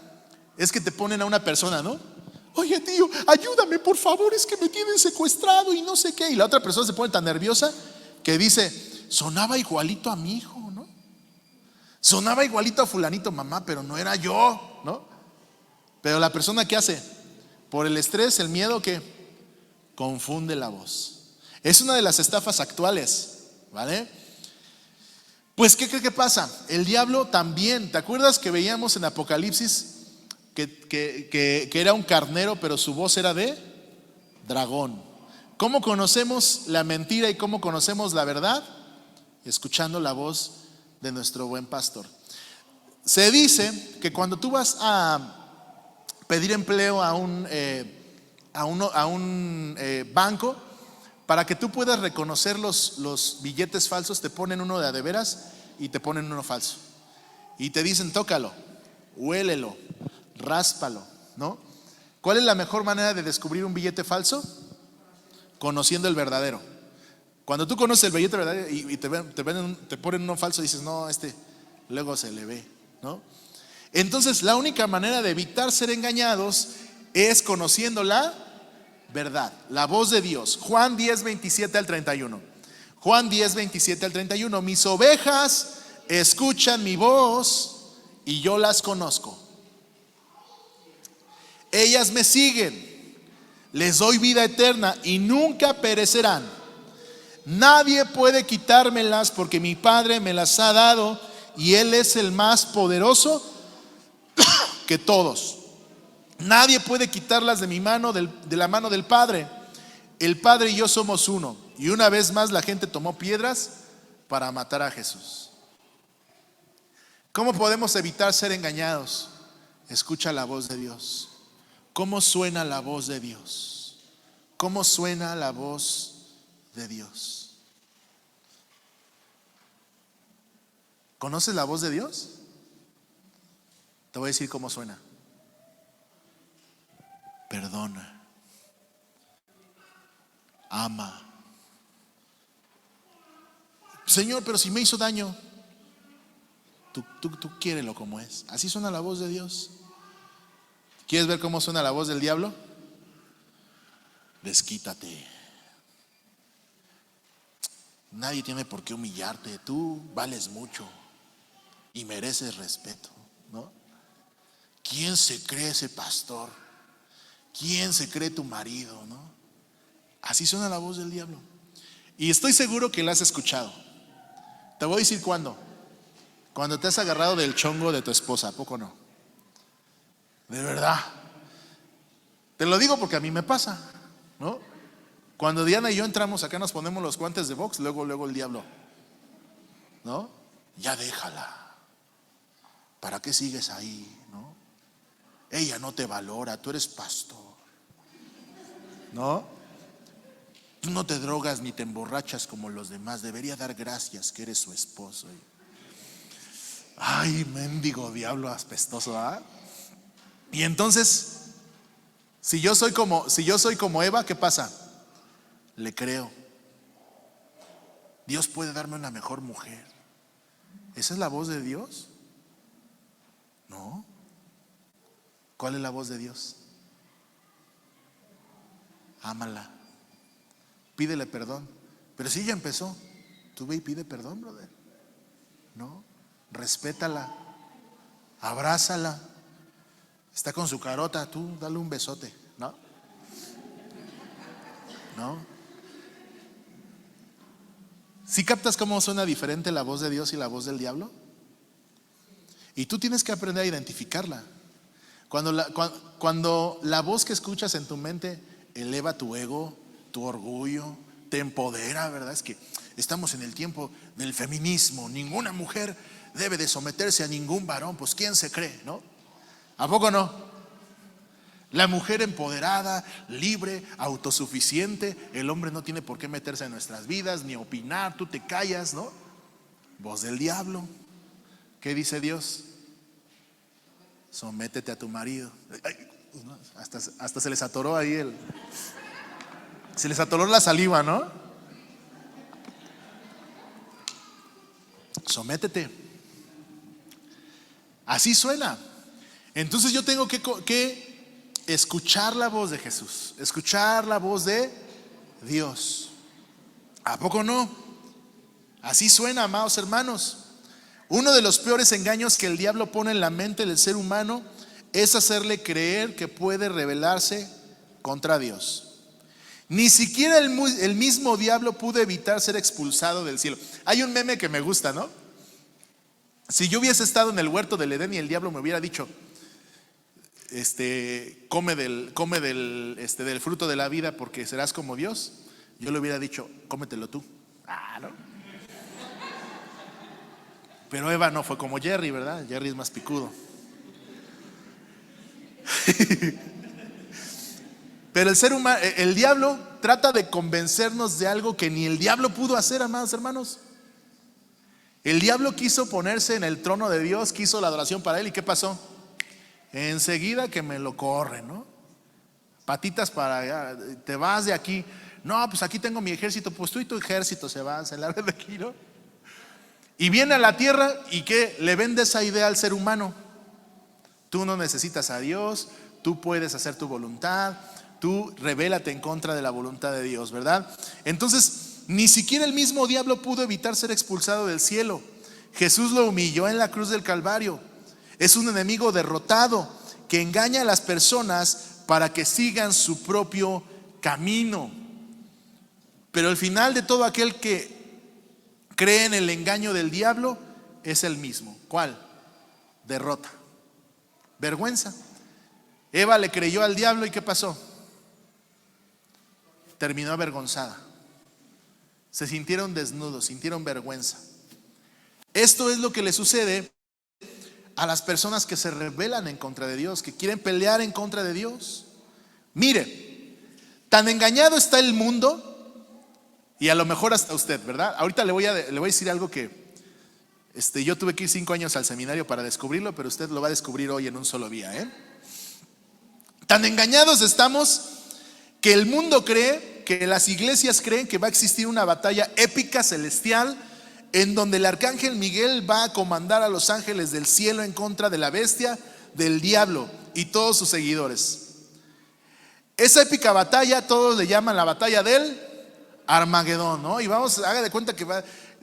es que te ponen a una persona, ¿no? Oye, tío, ayúdame por favor, es que me tienen secuestrado y no sé qué. Y la otra persona se pone tan nerviosa que dice, sonaba igualito a mi hijo, ¿no? Sonaba igualito a fulanito, mamá, pero no era yo, ¿no? Pero la persona, ¿qué hace? Por el estrés, el miedo, que confunde la voz. Es una de las estafas actuales, ¿vale? Pues, ¿qué pasa? El diablo también, ¿te acuerdas que veíamos en Apocalipsis que era un carnero, pero su voz era de dragón? ¿Cómo conocemos la mentira y cómo conocemos la verdad? Escuchando la voz de nuestro buen pastor. Se dice que cuando tú vas a pedir empleo a un banco, para que tú puedas reconocer los billetes falsos, te ponen uno de a de veras y te ponen uno falso. Y te dicen, tócalo, huélelo, ráspalo, ¿no? ¿Cuál es la mejor manera de descubrir un billete falso? Conociendo el verdadero. Cuando tú conoces el billete verdadero y te ponen uno falso, dices, no, luego se le ve, ¿no? Entonces, la única manera de evitar ser engañados es conociendo la verdad, la voz de Dios. Juan 10, 27 al 31. Juan 10, 27 al 31. Mis ovejas escuchan mi voz y yo las conozco. Ellas me siguen, les doy vida eterna y nunca perecerán. Nadie puede quitármelas porque mi Padre me las ha dado y Él es el más poderoso que todos. Nadie puede quitarlas de mi mano, de la mano del Padre. El Padre y yo somos uno. Y una vez más la gente tomó piedras para matar a Jesús. ¿Cómo podemos evitar ser engañados? Escucha la voz de Dios. ¿Cómo suena la voz de Dios? ¿Cómo suena la voz de Dios? ¿Conoces la voz de Dios? Te voy a decir cómo suena. Perdona, ama. Señor, pero si me hizo daño, tú quiérelo como es. Así suena la voz de Dios. ¿Quieres ver cómo suena la voz del diablo? Desquítate. Nadie tiene por qué humillarte. Tú vales mucho y mereces respeto, ¿no? ¿Quién se cree ese pastor? ¿Quién se cree tu marido, no? Así suena la voz del diablo. Y estoy seguro que la has escuchado. Te voy a decir cuándo. Cuando te has agarrado del chongo de tu esposa, ¿a poco no? De verdad. Te lo digo porque a mí me pasa, ¿no? Cuando Diana y yo entramos acá, nos ponemos los guantes de box, luego el diablo, ¿no? Ya déjala. ¿Para qué sigues ahí, no? Ella no te valora, tú eres pastor, ¿no? Tú no te drogas ni te emborrachas como los demás. Debería dar gracias que eres su esposo. Ay, mendigo diablo aspestoso, ¿ah? Y entonces, si yo soy como Eva, ¿qué pasa? Le creo. Dios puede darme una mejor mujer. ¿Esa es la voz de Dios? No. ¿Cuál es la voz de Dios? Ámala. Pídele perdón. Pero si ella empezó, tú ve y pide perdón, brother. No. Respétala. Abrázala. Está con su carota, tú dale un besote, ¿no? ¿No? ¿Sí captas cómo suena diferente la voz de Dios y la voz del diablo? Y tú tienes que aprender a identificarla. Cuando la voz que escuchas en tu mente eleva tu ego, tu orgullo, te empodera, ¿verdad? Es que estamos en el tiempo del feminismo. Ninguna mujer debe de someterse a ningún varón. Pues ¿quién se cree, no? ¿A poco no? La mujer empoderada, libre, autosuficiente. El hombre no tiene por qué meterse en nuestras vidas ni opinar. Tú te callas, ¿no? Voz del diablo. ¿Qué dice Dios? Sométete a tu marido. Ay, hasta se les atoró ahí se les atoró la saliva, ¿no? Sométete. Así suena. Entonces yo tengo que escuchar la voz de Jesús, escuchar la voz de Dios. ¿A poco no? Así suena, amados hermanos. Uno de los peores engaños que el diablo pone en la mente del ser humano es hacerle creer que puede rebelarse contra Dios. Ni siquiera el mismo diablo pudo evitar ser expulsado del cielo. Hay un meme que me gusta, ¿no? Si yo hubiese estado en el huerto del Edén y el diablo me hubiera dicho, come del fruto de la vida porque serás como Dios, yo le hubiera dicho, cómetelo tú. ¿No? Pero Eva no fue como Jerry, ¿verdad? Jerry es más picudo. Pero el ser humano, el diablo trata de convencernos de algo que ni el diablo pudo hacer, amados hermanos. El diablo quiso ponerse en el trono de Dios, quiso la adoración para él, ¿y qué pasó? Enseguida que me lo corre, ¿no? Patitas para allá, te vas de aquí. No, pues aquí tengo mi ejército, pues tú y tu ejército se largan de aquí, ¿no? Y viene a la tierra y ¿qué? Le vende esa idea al ser humano. Tú no necesitas a Dios, tú puedes hacer tu voluntad, tú rebélate en contra de la voluntad de Dios, ¿verdad? Entonces, ni siquiera el mismo diablo pudo evitar ser expulsado del cielo. Jesús lo humilló en la cruz del Calvario. Es un enemigo derrotado que engaña a las personas para que sigan su propio camino. Pero el final de todo aquel que cree en el engaño del diablo es el mismo. ¿Cuál? Derrota, vergüenza. Eva le creyó al diablo y ¿qué pasó? Terminó avergonzada. Se sintieron desnudos, sintieron vergüenza. Esto es lo que le sucede a las personas que se rebelan en contra de Dios, que quieren pelear en contra de Dios. Mire, tan engañado está el mundo, y a lo mejor hasta usted, ¿verdad? Ahorita le voy a decir algo que yo tuve que ir 5 años al seminario para descubrirlo, pero usted lo va a descubrir hoy en un solo día, Tan engañados estamos que el mundo cree, que las iglesias creen que va a existir una batalla épica celestial en donde el arcángel Miguel va a comandar a los ángeles del cielo en contra de la bestia, del diablo y todos sus seguidores. Esa épica batalla todos le llaman la batalla del Armagedón, ¿no? Y haga de cuenta que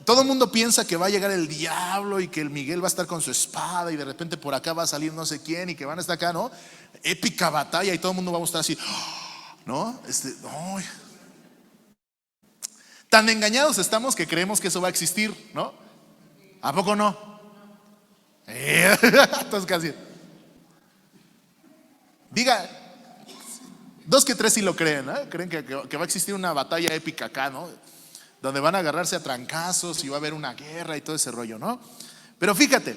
todo el mundo piensa que va a llegar el diablo y que el Miguel va a estar con su espada y de repente por acá va a salir no sé quién y que van a estar acá, ¿no? Épica batalla y todo el mundo va a estar así, ¿no? No. Tan engañados estamos que creemos que eso va a existir, ¿no? ¿A poco no? Entonces casi. Diga, 2 que 3 sí lo creen, ¿no? Creen que va a existir una batalla épica acá, ¿no? Donde van a agarrarse a trancazos y va a haber una guerra y todo ese rollo, ¿no? Pero fíjate,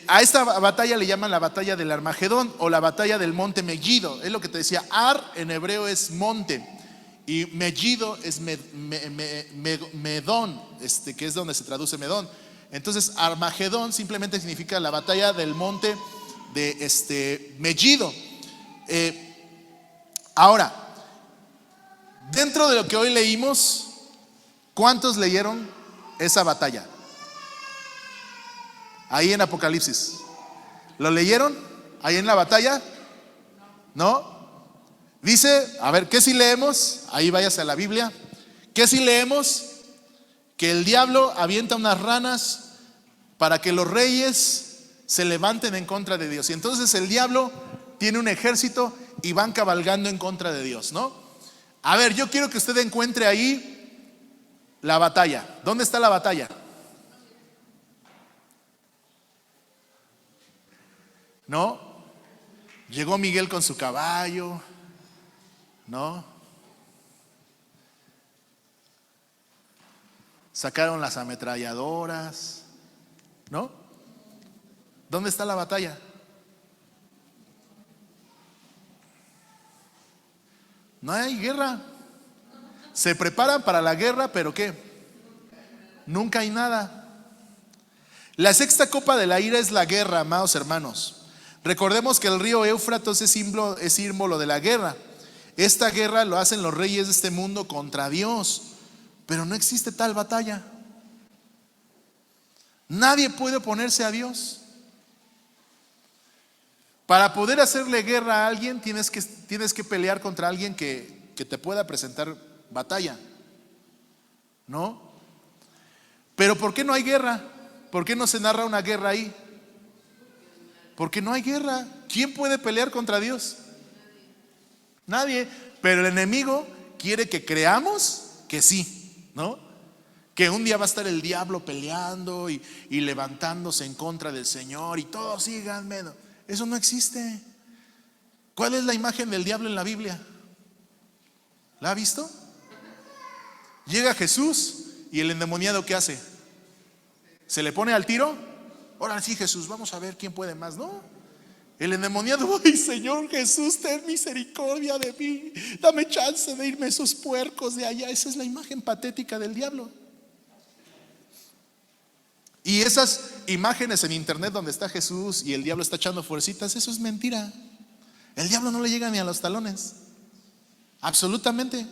a esta batalla le llaman la batalla del Armagedón o la batalla del monte Megiddo. Es lo que te decía, Ar en hebreo es monte y Megiddo es Medón, que es donde se traduce Medón. Entonces Armagedón simplemente significa la batalla del monte de Megiddo. Ahora, dentro de lo que hoy leímos, ¿cuántos leyeron esa batalla? Ahí en Apocalipsis. ¿Lo leyeron? Ahí en la batalla. ¿No? Dice, a ver, ¿qué si leemos? Ahí váyase a la Biblia. ¿Qué si leemos? Que el diablo avienta unas ranas para que los reyes se levanten en contra de Dios. Y entonces el diablo tiene un ejército y van cabalgando en contra de Dios, ¿no? A ver, yo quiero que usted encuentre ahí la batalla. ¿Dónde está la batalla? ¿No? Llegó Miguel con su caballo, ¿no? Sacaron las ametralladoras, ¿no? ¿Dónde está la batalla? No hay guerra. Se preparan para la guerra, pero ¿qué? Nunca hay nada. La sexta copa de la ira es la guerra, amados hermanos. Recordemos que el río Éufrates es símbolo de la guerra. Esta guerra lo hacen los reyes de este mundo contra Dios, pero no existe tal batalla. Nadie puede oponerse a Dios. Para poder hacerle guerra a alguien tienes que pelear contra alguien que te pueda presentar batalla, ¿no? Pero ¿por qué no hay guerra? ¿Por qué no se narra una guerra ahí? Porque no hay guerra. ¿Quién puede pelear contra Dios? Nadie. Pero el enemigo quiere que creamos que sí, ¿no? Que un día va a estar el diablo peleando y levantándose en contra del Señor y todos sigan menos. Eso no existe. ¿Cuál es la imagen del diablo en la Biblia? ¿La ha visto? Llega Jesús y el endemoniado, ¿qué hace? ¿Se le pone al tiro? Ahora sí, Jesús, vamos a ver quién puede más. No, el endemoniado, ay Señor Jesús, ten misericordia de mí, dame chance de irme esos puercos de allá. Esa es la imagen patética del diablo. Y esas imágenes en internet donde está Jesús y el diablo está echando fuercitas, eso es mentira. El diablo no le llega ni a los talones, absolutamente.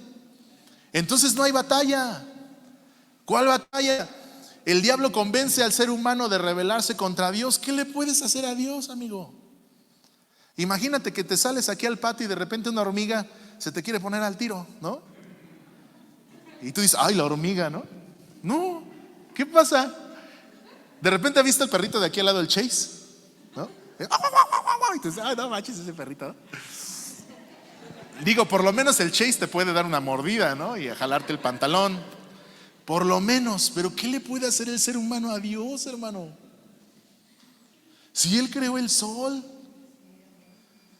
Entonces no hay batalla. ¿Cuál batalla? El diablo convence al ser humano de rebelarse contra Dios. ¿Qué le puedes hacer a Dios, amigo? Imagínate que te sales aquí al patio y de repente una hormiga se te quiere poner al tiro, ¿no? Y tú dices, ay, la hormiga, ¿no? No, ¿qué pasa? De repente has visto el perrito de aquí al lado, el Chase, ¿no? Y tú dices, ay, no manches ese perrito, ¿no? Digo, por lo menos el Chase te puede dar una mordida, ¿no? Y jalarte el pantalón. Por lo menos. Pero ¿qué le puede hacer el ser humano a Dios, hermano? Si Él creó el sol.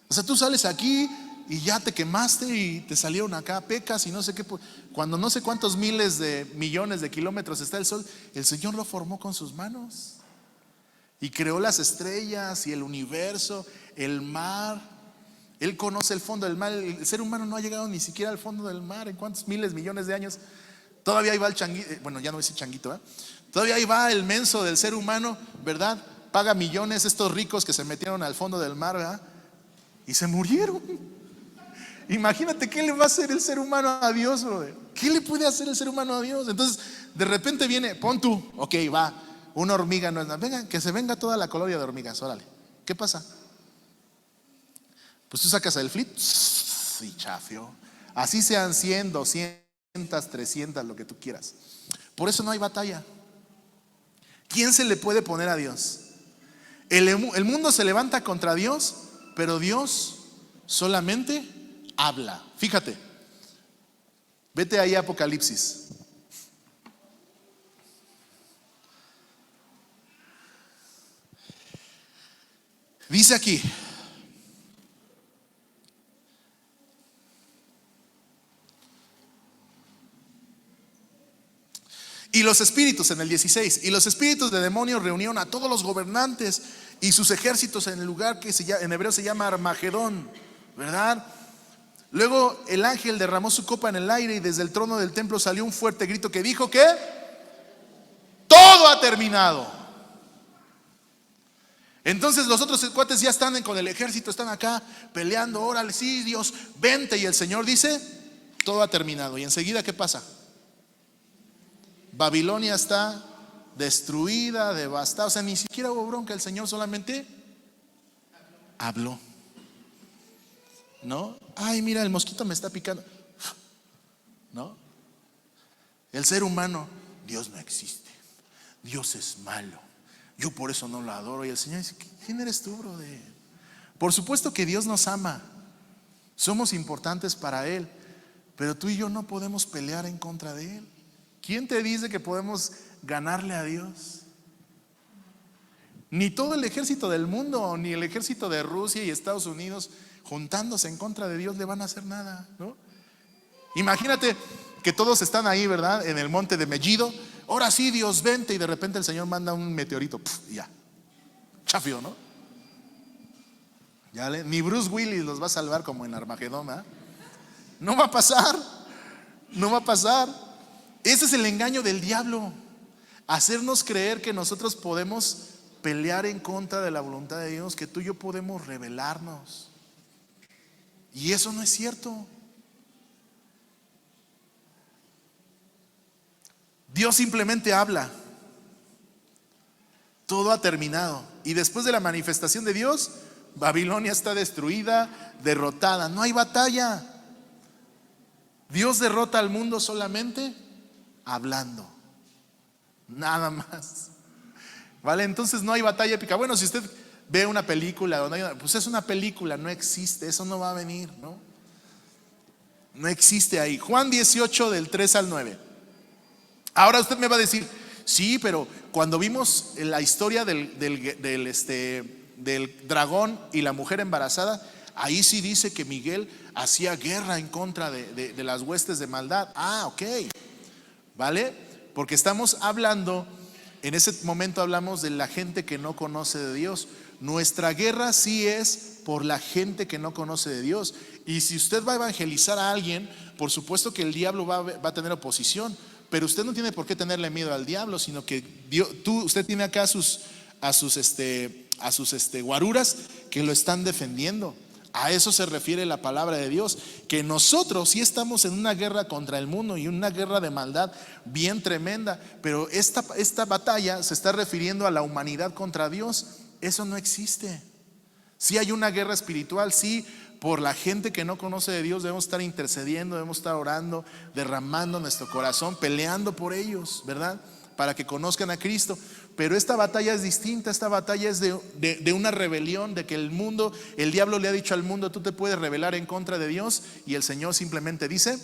O sea, tú sales aquí y ya te quemaste y te salieron acá pecas y no sé qué. Cuando no sé cuántos miles de millones de kilómetros está el sol, el Señor lo formó con sus manos. Y creó las estrellas y el universo, el mar. Él conoce el fondo del mar. El ser humano no ha llegado ni siquiera al fondo del mar. ¿En cuántos miles, millones de años? Todavía ahí va el changuito, bueno, ya no es el changuito, ¿eh? Todavía ahí va el menso del ser humano, ¿verdad? Paga millones estos ricos que se metieron al fondo del mar, ¿verdad? Y se murieron. Imagínate qué le va a hacer el ser humano a Dios, brother. ¿Qué le puede hacer el ser humano a Dios? Entonces, de repente viene, pon tú, ok, va, una hormiga no es nada. Venga, que se venga toda la colonia de hormigas, órale. ¿Qué pasa? Pues tú sacas el flip y chafio. Así sean 100, 200, 300, lo que tú quieras. Por eso no hay batalla. ¿Quién se le puede poner a Dios? El mundo se levanta contra Dios, pero Dios solamente habla. Fíjate, vete ahí a Apocalipsis. Dice aquí: y los espíritus, en el 16, y los espíritus de demonios reunieron a todos los gobernantes y sus ejércitos en el lugar que en hebreo se llama Armagedón, ¿verdad? Luego el ángel derramó su copa en el aire y desde el trono del templo salió un fuerte grito que dijo que todo ha terminado. Entonces los otros cuates ya están con el ejército, están acá peleando. Órale, sí, Dios, vente. Y el Señor dice, todo ha terminado. Y enseguida, ¿qué pasa? Babilonia está destruida, devastada. O sea, ni siquiera hubo bronca. El Señor solamente habló, ¿no? Ay, mira, el mosquito me está picando, ¿no? El ser humano, Dios no existe, Dios es malo, yo por eso no lo adoro. Y el Señor dice, ¿quién eres tú, brother? Por supuesto que Dios nos ama, somos importantes para Él, pero tú y yo no podemos pelear en contra de Él. ¿Quién te dice que podemos ganarle a Dios? Ni todo el ejército del mundo, ni el ejército de Rusia y Estados Unidos juntándose en contra de Dios le van a hacer nada, ¿no? Imagínate que todos están ahí, ¿verdad? En el monte de Megiddo. Ahora sí, Dios, vente. Y de repente el Señor manda un meteorito, y ya, chafio, ¿no? Ni Bruce Willis los va a salvar como en Armagedón, ¿eh? No va a pasar, no va a pasar. Ese es el engaño del diablo, hacernos creer que nosotros podemos pelear en contra de la voluntad de Dios, que tú y yo podemos rebelarnos. Y eso no es cierto. Dios simplemente habla. Todo ha terminado. Y después de la manifestación de Dios, Babilonia está destruida, derrotada. No hay batalla. Dios derrota al mundo solamente hablando, nada más. ¿Vale? Entonces no hay batalla épica. Bueno, si usted ve una película, pues es una película, no existe, eso no va a venir, ¿no? No existe ahí. Juan 18 del 3 al 9. Ahora usted me va a decir, sí, pero cuando vimos la historia del dragón y la mujer embarazada, ahí sí dice que Miguel hacía guerra en contra de las huestes de maldad. Ah, ok, ¿vale? Porque estamos hablando, en ese momento hablamos de la gente que no conoce de Dios. Nuestra guerra sí es por la gente que no conoce de Dios. Y si usted va a evangelizar a alguien, por supuesto que el diablo va a tener oposición, pero usted no tiene por qué tenerle miedo al diablo, sino que usted tiene acá a sus guaruras que lo están defendiendo. A eso se refiere la palabra de Dios, que nosotros sí estamos en una guerra contra el mundo y una guerra de maldad bien tremenda, pero esta batalla se está refiriendo a la humanidad contra Dios. Eso no existe. Sí hay una guerra espiritual, sí, por la gente que no conoce de Dios debemos estar intercediendo, debemos estar orando, derramando nuestro corazón, peleando por ellos, ¿verdad? Para que conozcan a Cristo. Pero esta batalla es distinta. Esta batalla es de una rebelión, de que el diablo le ha dicho al mundo: tú te puedes rebelar en contra de Dios, y el Señor simplemente dice: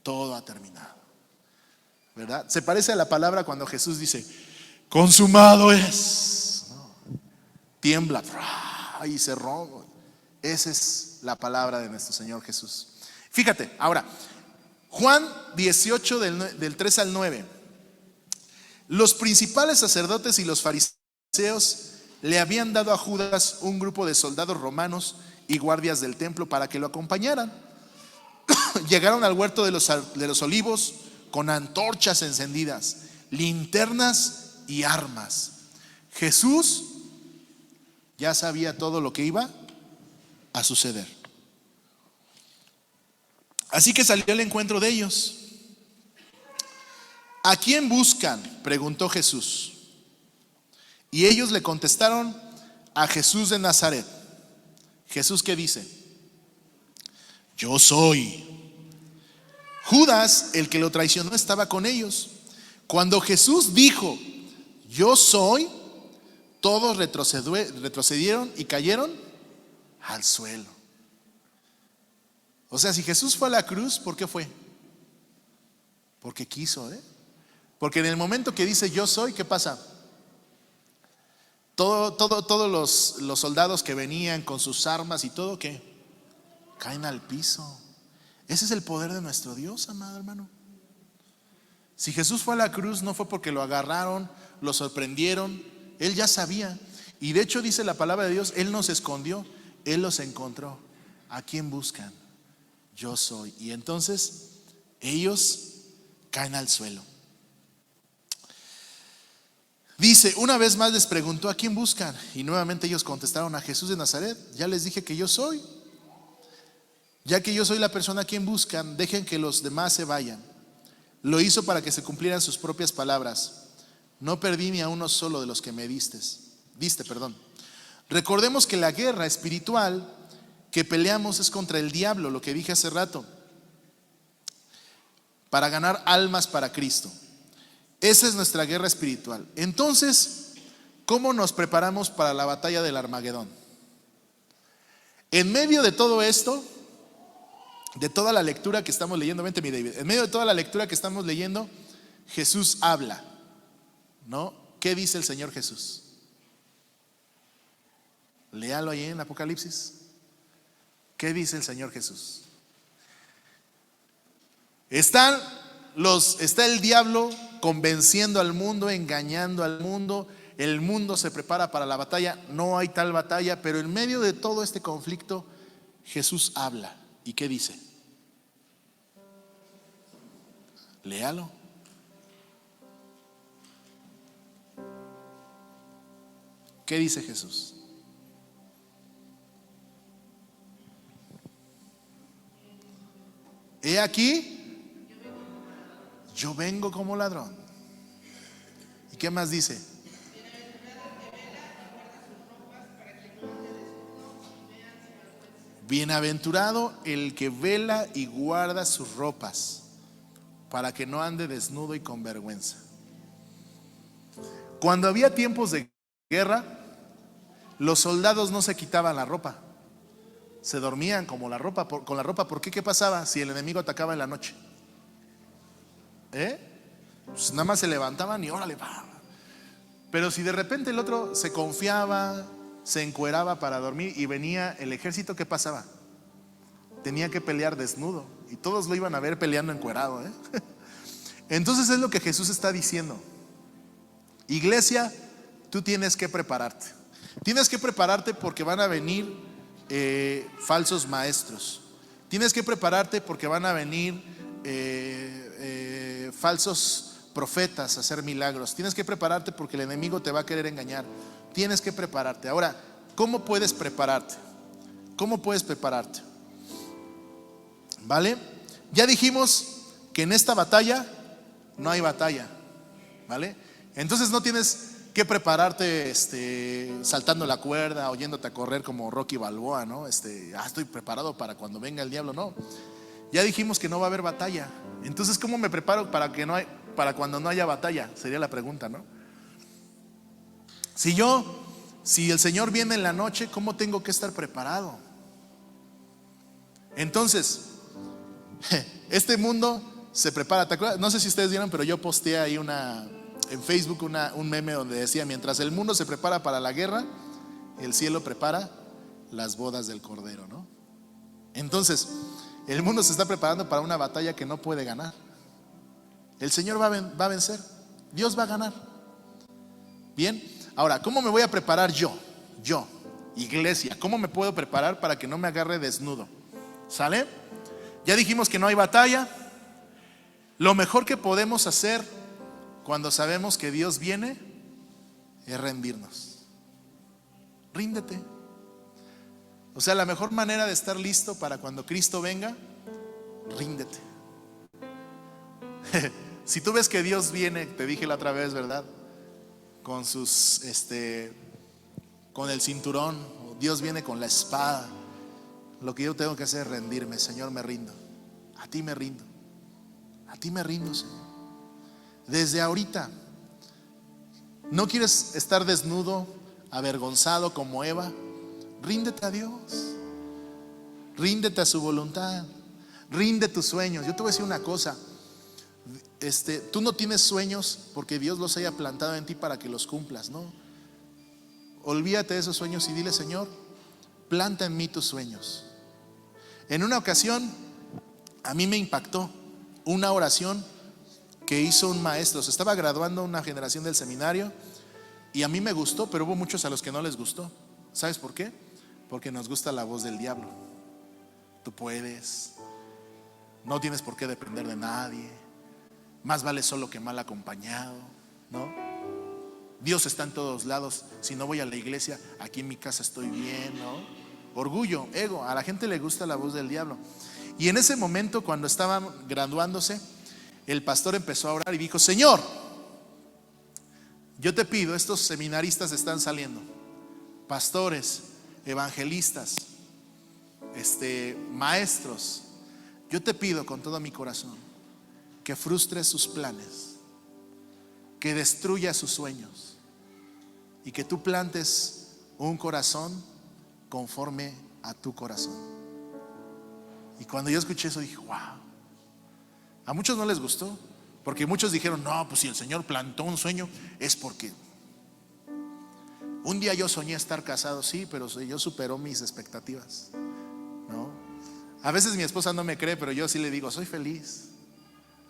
todo ha terminado, ¿verdad? Se parece a la palabra cuando Jesús dice: consumado es, ¿no? Tiembla y se rompe. Esa es la palabra de nuestro Señor Jesús. Fíjate, ahora, Juan 18 del 3 al 9. Los principales sacerdotes y los fariseos le habían dado a Judas un grupo de soldados romanos y guardias del templo para que lo acompañaran. Llegaron al huerto de los olivos con antorchas encendidas, linternas y armas. Jesús ya sabía todo lo que iba a suceder. Así que salió al encuentro de ellos. ¿A quién buscan?, preguntó Jesús. Y ellos le contestaron: a Jesús de Nazaret. Jesús, ¿qué dice? Yo soy. Judas, el que lo traicionó, estaba con ellos. Cuando Jesús dijo: yo soy, todos retrocedieron y cayeron al suelo. O sea, si Jesús fue a la cruz, ¿por qué fue? Porque quiso, Porque en el momento que dice yo soy, ¿qué pasa? Todos los soldados que venían con sus armas y todo, ¿qué? Caen al piso. Ese es el poder de nuestro Dios, amado hermano. Si Jesús fue a la cruz, no fue porque lo agarraron, lo sorprendieron. Él ya sabía. Y de hecho dice la palabra de Dios: Él no se escondió, Él los encontró. ¿A quién buscan? Yo soy. Y entonces ellos caen al suelo. Dice, una vez más les preguntó: ¿a quién buscan? Y nuevamente ellos contestaron: a Jesús de Nazaret. Ya les dije que yo soy. Ya que yo soy la persona a quien buscan, dejen que los demás se vayan. Lo hizo para que se cumplieran sus propias palabras: no perdí ni a uno solo de los que me diste. Recordemos que la guerra espiritual que peleamos es contra el diablo, lo que dije hace rato, para ganar almas para Cristo. Esa es nuestra guerra espiritual. Entonces, ¿cómo nos preparamos para la batalla del Armagedón? En medio de todo esto, de toda la lectura que estamos leyendo, vente mi David, en medio de toda la lectura que estamos leyendo, Jesús habla, ¿no? ¿Qué dice el Señor Jesús? Léalo ahí en Apocalipsis. ¿Qué dice el Señor Jesús? Está el diablo convenciendo al mundo, engañando al mundo. El mundo se prepara para la batalla. No hay tal batalla, pero en medio de todo este conflicto, Jesús habla. ¿Y qué dice? Léalo. ¿Qué dice Jesús? He aquí, yo vengo como ladrón. ¿Y qué más dice? Bienaventurado el que vela y guarda sus ropas, para que no ande desnudo y con vergüenza. Cuando había tiempos de guerra, los soldados no se quitaban la ropa, se dormían con la ropa. ¿Por qué? ¿Qué pasaba si el enemigo atacaba en la noche? pues nada más se levantaban y órale, va. Pero si de repente el otro se confiaba, se encueraba para dormir y venía el ejército, ¿qué pasaba? Tenía que pelear desnudo y todos lo iban a ver peleando encuerado, ¿eh? Entonces es lo que Jesús está diciendo. Iglesia, tú tienes que prepararte. Tienes que prepararte porque van a venir falsos maestros. Tienes que prepararte porque van a venir falsos profetas a hacer milagros. Tienes que prepararte porque el enemigo te va a querer engañar. Tienes que prepararte. Ahora, ¿cómo puedes prepararte? ¿Cómo puedes prepararte? ¿Vale? Ya dijimos que en esta batalla no hay batalla, ¿vale? Entonces no tienes que prepararte saltando la cuerda o yéndote a correr como Rocky Balboa, ¿no? Estoy preparado para cuando venga el diablo. No, ya dijimos que no va a haber batalla. Entonces, ¿cómo me preparo para cuando no haya batalla? Sería la pregunta, ¿no? Si el Señor viene en la noche, ¿cómo tengo que estar preparado? Entonces, este mundo se prepara. ¿Te acuerdas? No sé si ustedes vieron, pero yo posteé ahí en Facebook un meme donde decía: mientras el mundo se prepara para la guerra, el cielo prepara las bodas del Cordero, ¿no? Entonces, el mundo se está preparando para una batalla que no puede ganar. El Señor va a vencer. Dios va a ganar. Bien, ahora, ¿cómo me voy a preparar yo, iglesia? ¿Cómo me puedo preparar para que no me agarre desnudo? ¿Sale? Ya dijimos que no hay batalla. Lo mejor que podemos hacer cuando sabemos que Dios viene es rendirnos. Ríndete. O sea, la mejor manera de estar listo para cuando Cristo venga, ríndete. Si tú ves que Dios viene, te dije la otra vez, ¿verdad? Con con el cinturón, Dios viene con la espada. Lo que yo tengo que hacer es rendirme. Señor, me rindo. A ti me rindo. A ti me rindo, Señor. Desde ahorita. ¿No quieres estar desnudo, avergonzado como Eva? Ríndete a Dios. Ríndete a su voluntad. Rinde tus sueños. Yo te voy a decir una cosa. Tú no tienes sueños porque Dios los haya plantado en ti para que los cumplas, ¿no? Olvídate de esos sueños y dile: Señor, planta en mí tus sueños. En una ocasión a mí me impactó una oración que hizo un maestro. Se estaba graduando una generación del seminario y a mí me gustó, pero hubo muchos a los que no les gustó. ¿Sabes por qué? Porque nos gusta la voz del diablo. Tú puedes, no tienes por qué depender de nadie, más vale solo que mal acompañado, ¿no? Dios está en todos lados. Si no voy a la iglesia, aquí en mi casa estoy bien, ¿no? Orgullo, ego. A la gente le gusta la voz del diablo. Y en ese momento, cuando estaban graduándose, el pastor empezó a orar y dijo: Señor, yo te pido, estos seminaristas están saliendo, pastores, evangelistas, maestros, yo te pido con todo mi corazón que frustres sus planes, que destruya sus sueños y que tú plantes un corazón conforme a tu corazón. Y cuando yo escuché eso dije: wow. A muchos no les gustó, porque muchos dijeron: no, pues si el Señor plantó un sueño es porque un día yo soñé estar casado. Sí, pero yo superó mis expectativas, ¿no? A veces mi esposa no me cree, pero yo sí le digo: soy feliz.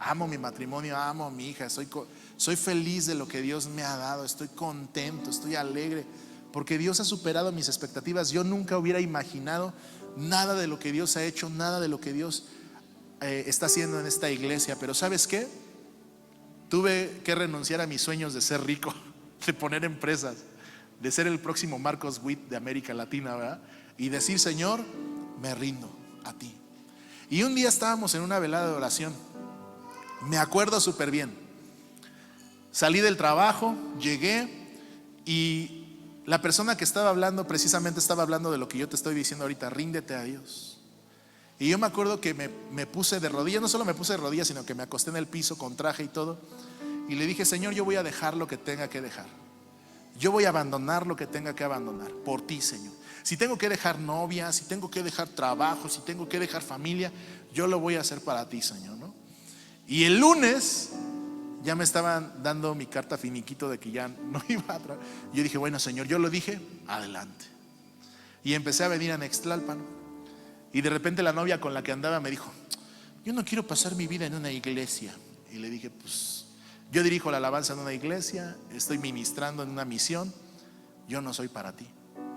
Amo mi matrimonio, amo a mi hija, soy feliz de lo que Dios me ha dado, estoy contento, estoy alegre, porque Dios ha superado mis expectativas. Yo nunca hubiera imaginado nada de lo que Dios ha hecho, nada de lo que Dios está haciendo en esta iglesia. Pero ¿sabes qué? Tuve que renunciar a mis sueños de ser rico, de poner empresas, de ser el próximo Marcos Witt de América Latina, ¿verdad? Y decir: Señor, me rindo a ti. Y un día estábamos en una velada de oración. Me acuerdo súper bien. Salí del trabajo, llegué y la persona que estaba hablando precisamente estaba hablando de lo que yo te estoy diciendo ahorita: ríndete a Dios. Y yo me acuerdo que me puse de rodillas. No solo me puse de rodillas, sino que me acosté en el piso con traje y todo. Y le dije: Señor, yo voy a dejar lo que tenga que dejar. Yo voy a abandonar lo que tenga que abandonar por ti, Señor. Si tengo que dejar novia, si tengo que dejar trabajo, si tengo que dejar familia, yo lo voy a hacer para ti, Señor, ¿no? Y el lunes ya me estaban dando mi carta finiquito de que ya no iba a trabajar. Yo dije, bueno, Señor, yo lo dije, adelante. Y empecé a venir a Nextlalpan. Y de repente la novia con la que andaba me dijo, yo no quiero pasar mi vida en una iglesia. Y le dije, pues yo dirijo la alabanza en una iglesia, estoy ministrando en una misión, yo no soy para ti.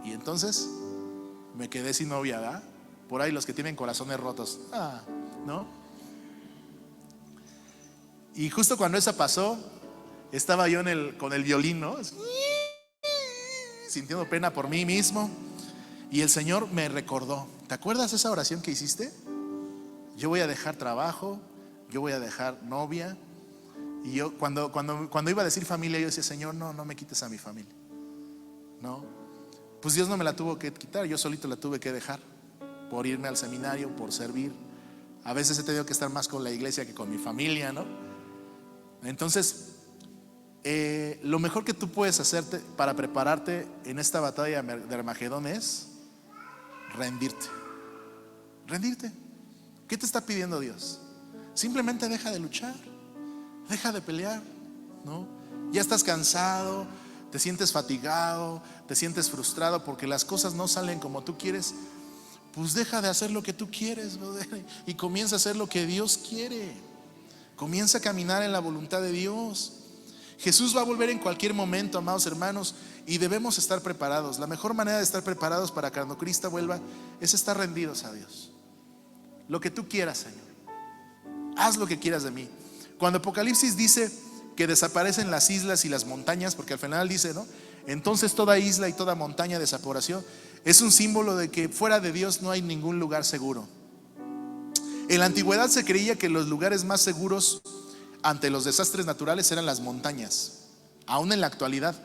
Y entonces me quedé sin novia, ¿verdad? Por ahí los que tienen corazones rotos, ¿no? Y justo cuando esa pasó, estaba yo con el violín, ¿no? Sintiendo pena por mí mismo. Y el Señor me recordó, ¿te acuerdas esa oración que hiciste? Yo voy a dejar trabajo, yo voy a dejar novia. Y yo cuando iba a decir familia, yo decía, Señor, no me quites a mi familia. No, pues Dios no me la tuvo que quitar, yo solito la tuve que dejar por irme al seminario, por servir. A veces he tenido que estar más con la iglesia que con mi familia, ¿no? Entonces, lo mejor que tú puedes hacerte para prepararte en esta batalla de Armagedón es rendirte. Rendirte. ¿Qué te está pidiendo Dios? Simplemente deja de luchar, deja de pelear, ¿no? Ya estás cansado, te sientes fatigado, te sientes frustrado porque las cosas no salen como tú quieres. Pues deja de hacer lo que tú quieres, brother, y comienza a hacer lo que Dios quiere. Comienza a caminar en la voluntad de Dios. Jesús va a volver en cualquier momento, amados hermanos, y debemos estar preparados. La mejor manera de estar preparados para cuando Cristo vuelva es estar rendidos a Dios. Lo que tú quieras, Señor, haz lo que quieras de mí. Cuando Apocalipsis dice que desaparecen las islas y las montañas, porque al final dice, ¿no? Entonces toda isla y toda montaña desapareció. Es un símbolo de que fuera de Dios no hay ningún lugar seguro. En la antigüedad se creía que los lugares más seguros ante los desastres naturales eran las montañas. Aún en la actualidad,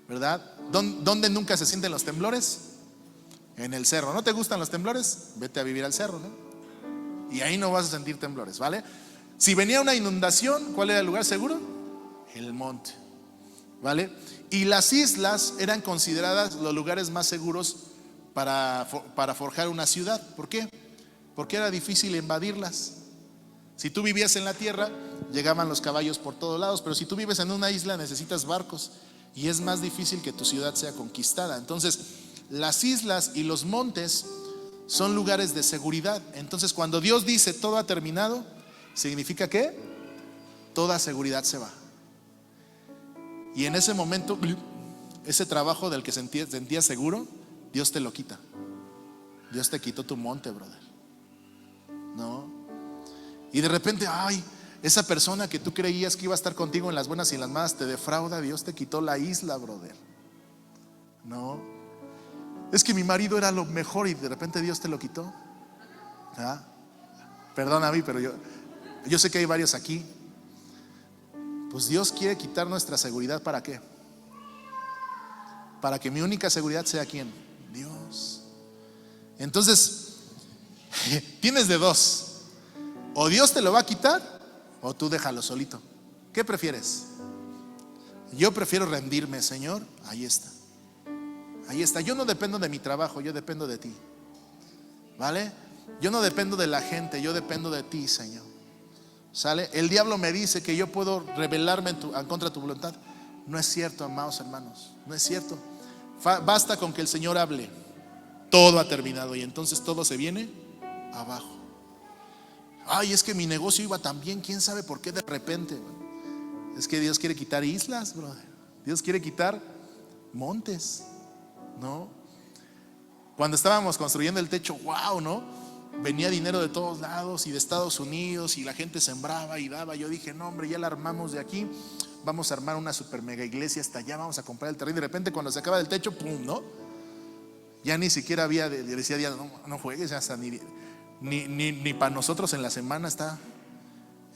¿verdad? ¿Dónde nunca se sienten los temblores? En el cerro. ¿No te gustan los temblores? Vete a vivir al cerro, ¿no? Y ahí no vas a sentir temblores, ¿vale? Si venía una inundación, ¿cuál era el lugar seguro? El monte, ¿vale? Y las islas eran consideradas los lugares más seguros para forjar una ciudad. ¿Por qué? Porque era difícil invadirlas. Si tú vivías en la tierra, llegaban los caballos por todos lados, pero si tú vives en una isla necesitas barcos y es más difícil que tu ciudad sea conquistada. Entonces, las islas y los montes son lugares de seguridad. Entonces, cuando Dios dice todo ha terminado, significa que toda seguridad se va. Y en ese momento, ese trabajo del que sentías seguro, Dios te lo quita. Dios te quitó tu monte, brother, ¿no? Y de repente, esa persona que tú creías que iba a estar contigo en las buenas y en las malas te defrauda. Dios te quitó la isla, brother, ¿no? Es que mi marido era lo mejor y de repente Dios te lo quitó. Perdona a mí, pero yo sé que hay varios aquí. Pues Dios quiere quitar nuestra seguridad. ¿Para qué? Para que mi única seguridad sea ¿quién? Dios. Entonces, tienes de dos: o Dios te lo va a quitar o tú déjalo solito. ¿Qué prefieres? Yo prefiero rendirme. Señor, ahí está. Ahí está. Yo no dependo de mi trabajo, yo dependo de ti, ¿vale? Yo no dependo de la gente, yo dependo de ti, Señor. ¿Sale? El diablo me dice que yo puedo rebelarme en contra de tu voluntad. No es cierto, amados hermanos, no es cierto. Basta con que el Señor hable, todo ha terminado y entonces todo se viene abajo. Es que mi negocio iba tan bien, quién sabe por qué de repente. Es que Dios quiere quitar islas, brother. Dios quiere quitar montes, ¿no? Cuando estábamos construyendo el techo, wow, ¿no? Venía dinero de todos lados y de Estados Unidos y la gente sembraba y daba. Yo dije, no, hombre, ya la armamos de aquí, vamos a armar una super mega iglesia hasta allá, vamos a comprar el terreno. Y de repente cuando se acaba el techo, pum, ¿no? Ya ni siquiera había, decía Diana, no juegues, hasta ni para nosotros en la semana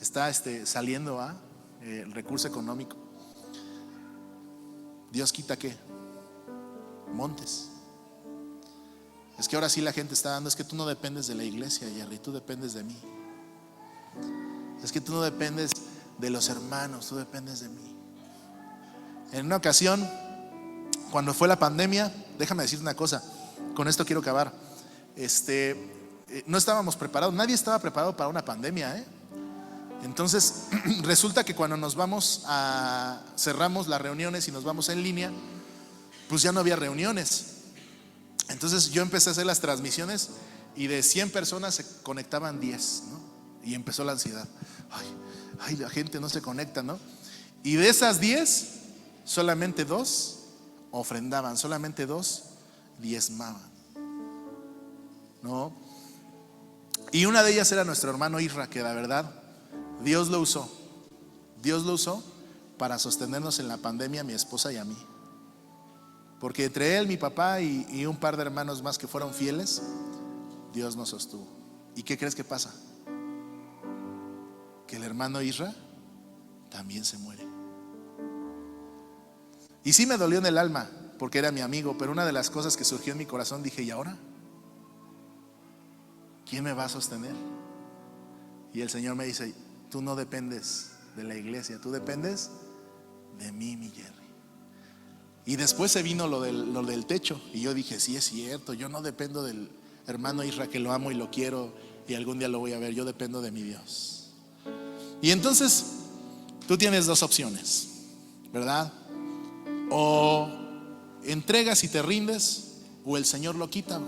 está saliendo el recurso económico. Dios quita ¿qué? Montes. Es que ahora sí la gente está dando. Es que tú no dependes de la iglesia, Jerry, tú dependes de mí. Es que tú no dependes de los hermanos, tú dependes de mí. En una ocasión, cuando fue la pandemia, déjame decir una cosa, con esto quiero acabar. No estábamos preparados, nadie estaba preparado para una pandemia, Entonces resulta que cuando cerramos las reuniones y nos vamos en línea, pues ya no había reuniones. Entonces yo empecé a hacer las transmisiones y de 100 personas se conectaban 10, ¿no? Y empezó la ansiedad. Ay, la gente no se conecta, ¿no? Y de esas 10, solamente 2 ofrendaban, solamente 2 diezmaban, ¿no? Y una de ellas era nuestro hermano Isra, que la verdad Dios lo usó para sostenernos en la pandemia, a mi esposa y a mí. Porque entre él, mi papá y un par de hermanos más que fueron fieles, Dios nos sostuvo. ¿Y qué crees que pasa? Que el hermano Isra también se muere. Y sí me dolió en el alma, porque era mi amigo, pero una de las cosas que surgió en mi corazón, dije, ¿y ahora? ¿Quién me va a sostener? Y el Señor me dice, tú no dependes de la iglesia, tú dependes de mí, mi Jerry. Y después se vino lo del techo, y yo dije, sí es cierto, yo no dependo del hermano Isra, que lo amo y lo quiero y algún día lo voy a ver, yo dependo de mi Dios. Y entonces tú tienes dos opciones, ¿verdad? O entregas y te rindes, o el Señor lo quita,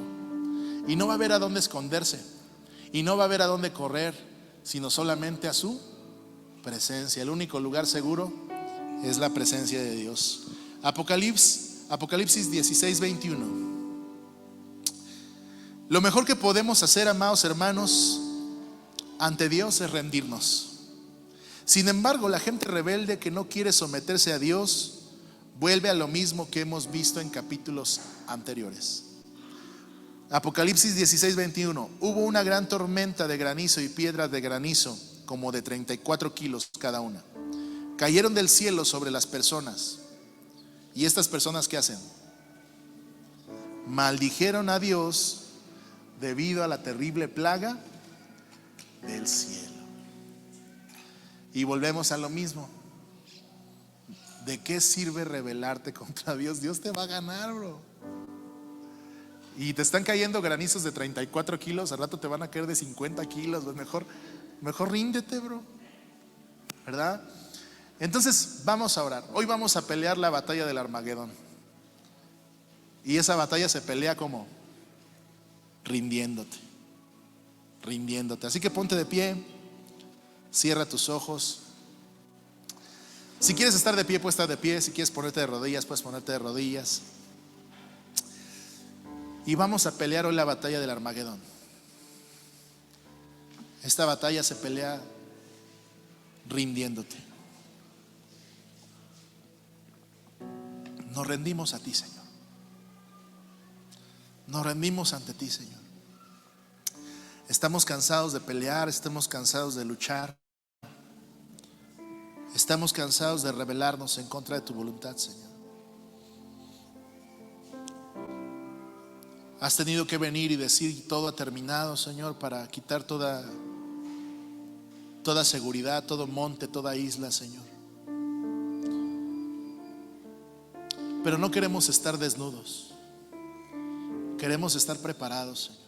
y no va a haber a dónde esconderse, y no va a haber a dónde correr, sino solamente a su presencia. El único lugar seguro es la presencia de Dios. Apocalipsis 16:21. Lo mejor que podemos hacer, amados hermanos, ante Dios es rendirnos. Sin embargo, la gente rebelde que no quiere someterse a Dios vuelve a lo mismo que hemos visto en capítulos anteriores. Apocalipsis 16:21. Hubo una gran tormenta de granizo y piedras de granizo, como de 34 kilos cada una. Cayeron del cielo sobre las personas. ¿Y estas personas qué hacen? Maldijeron a Dios debido a la terrible plaga del cielo. Y volvemos a lo mismo. ¿De qué sirve rebelarte contra Dios? Dios te va a ganar, bro. Y te están cayendo granizos de 34 kilos, al rato te van a caer de 50 kilos. Mejor ríndete, bro, ¿verdad? Entonces vamos a orar. Hoy vamos a pelear la batalla del Armagedón. Y esa batalla se pelea como rindiéndote. Así que ponte de pie, cierra tus ojos. Si quieres estar de pie, puedes estar de pie. Si quieres ponerte de rodillas, puedes ponerte de rodillas. Y vamos a pelear hoy la batalla del Armagedón. Esta batalla se pelea rindiéndote. Nos rendimos a ti, Señor. Nos rendimos ante ti, Señor. Estamos cansados de pelear, estamos cansados de luchar. Estamos cansados de rebelarnos en contra de tu voluntad, Señor. Has tenido que venir y decir todo ha terminado, Señor, para quitar toda seguridad, todo monte, toda isla, Señor. Pero no queremos estar desnudos. Queremos estar preparados, Señor.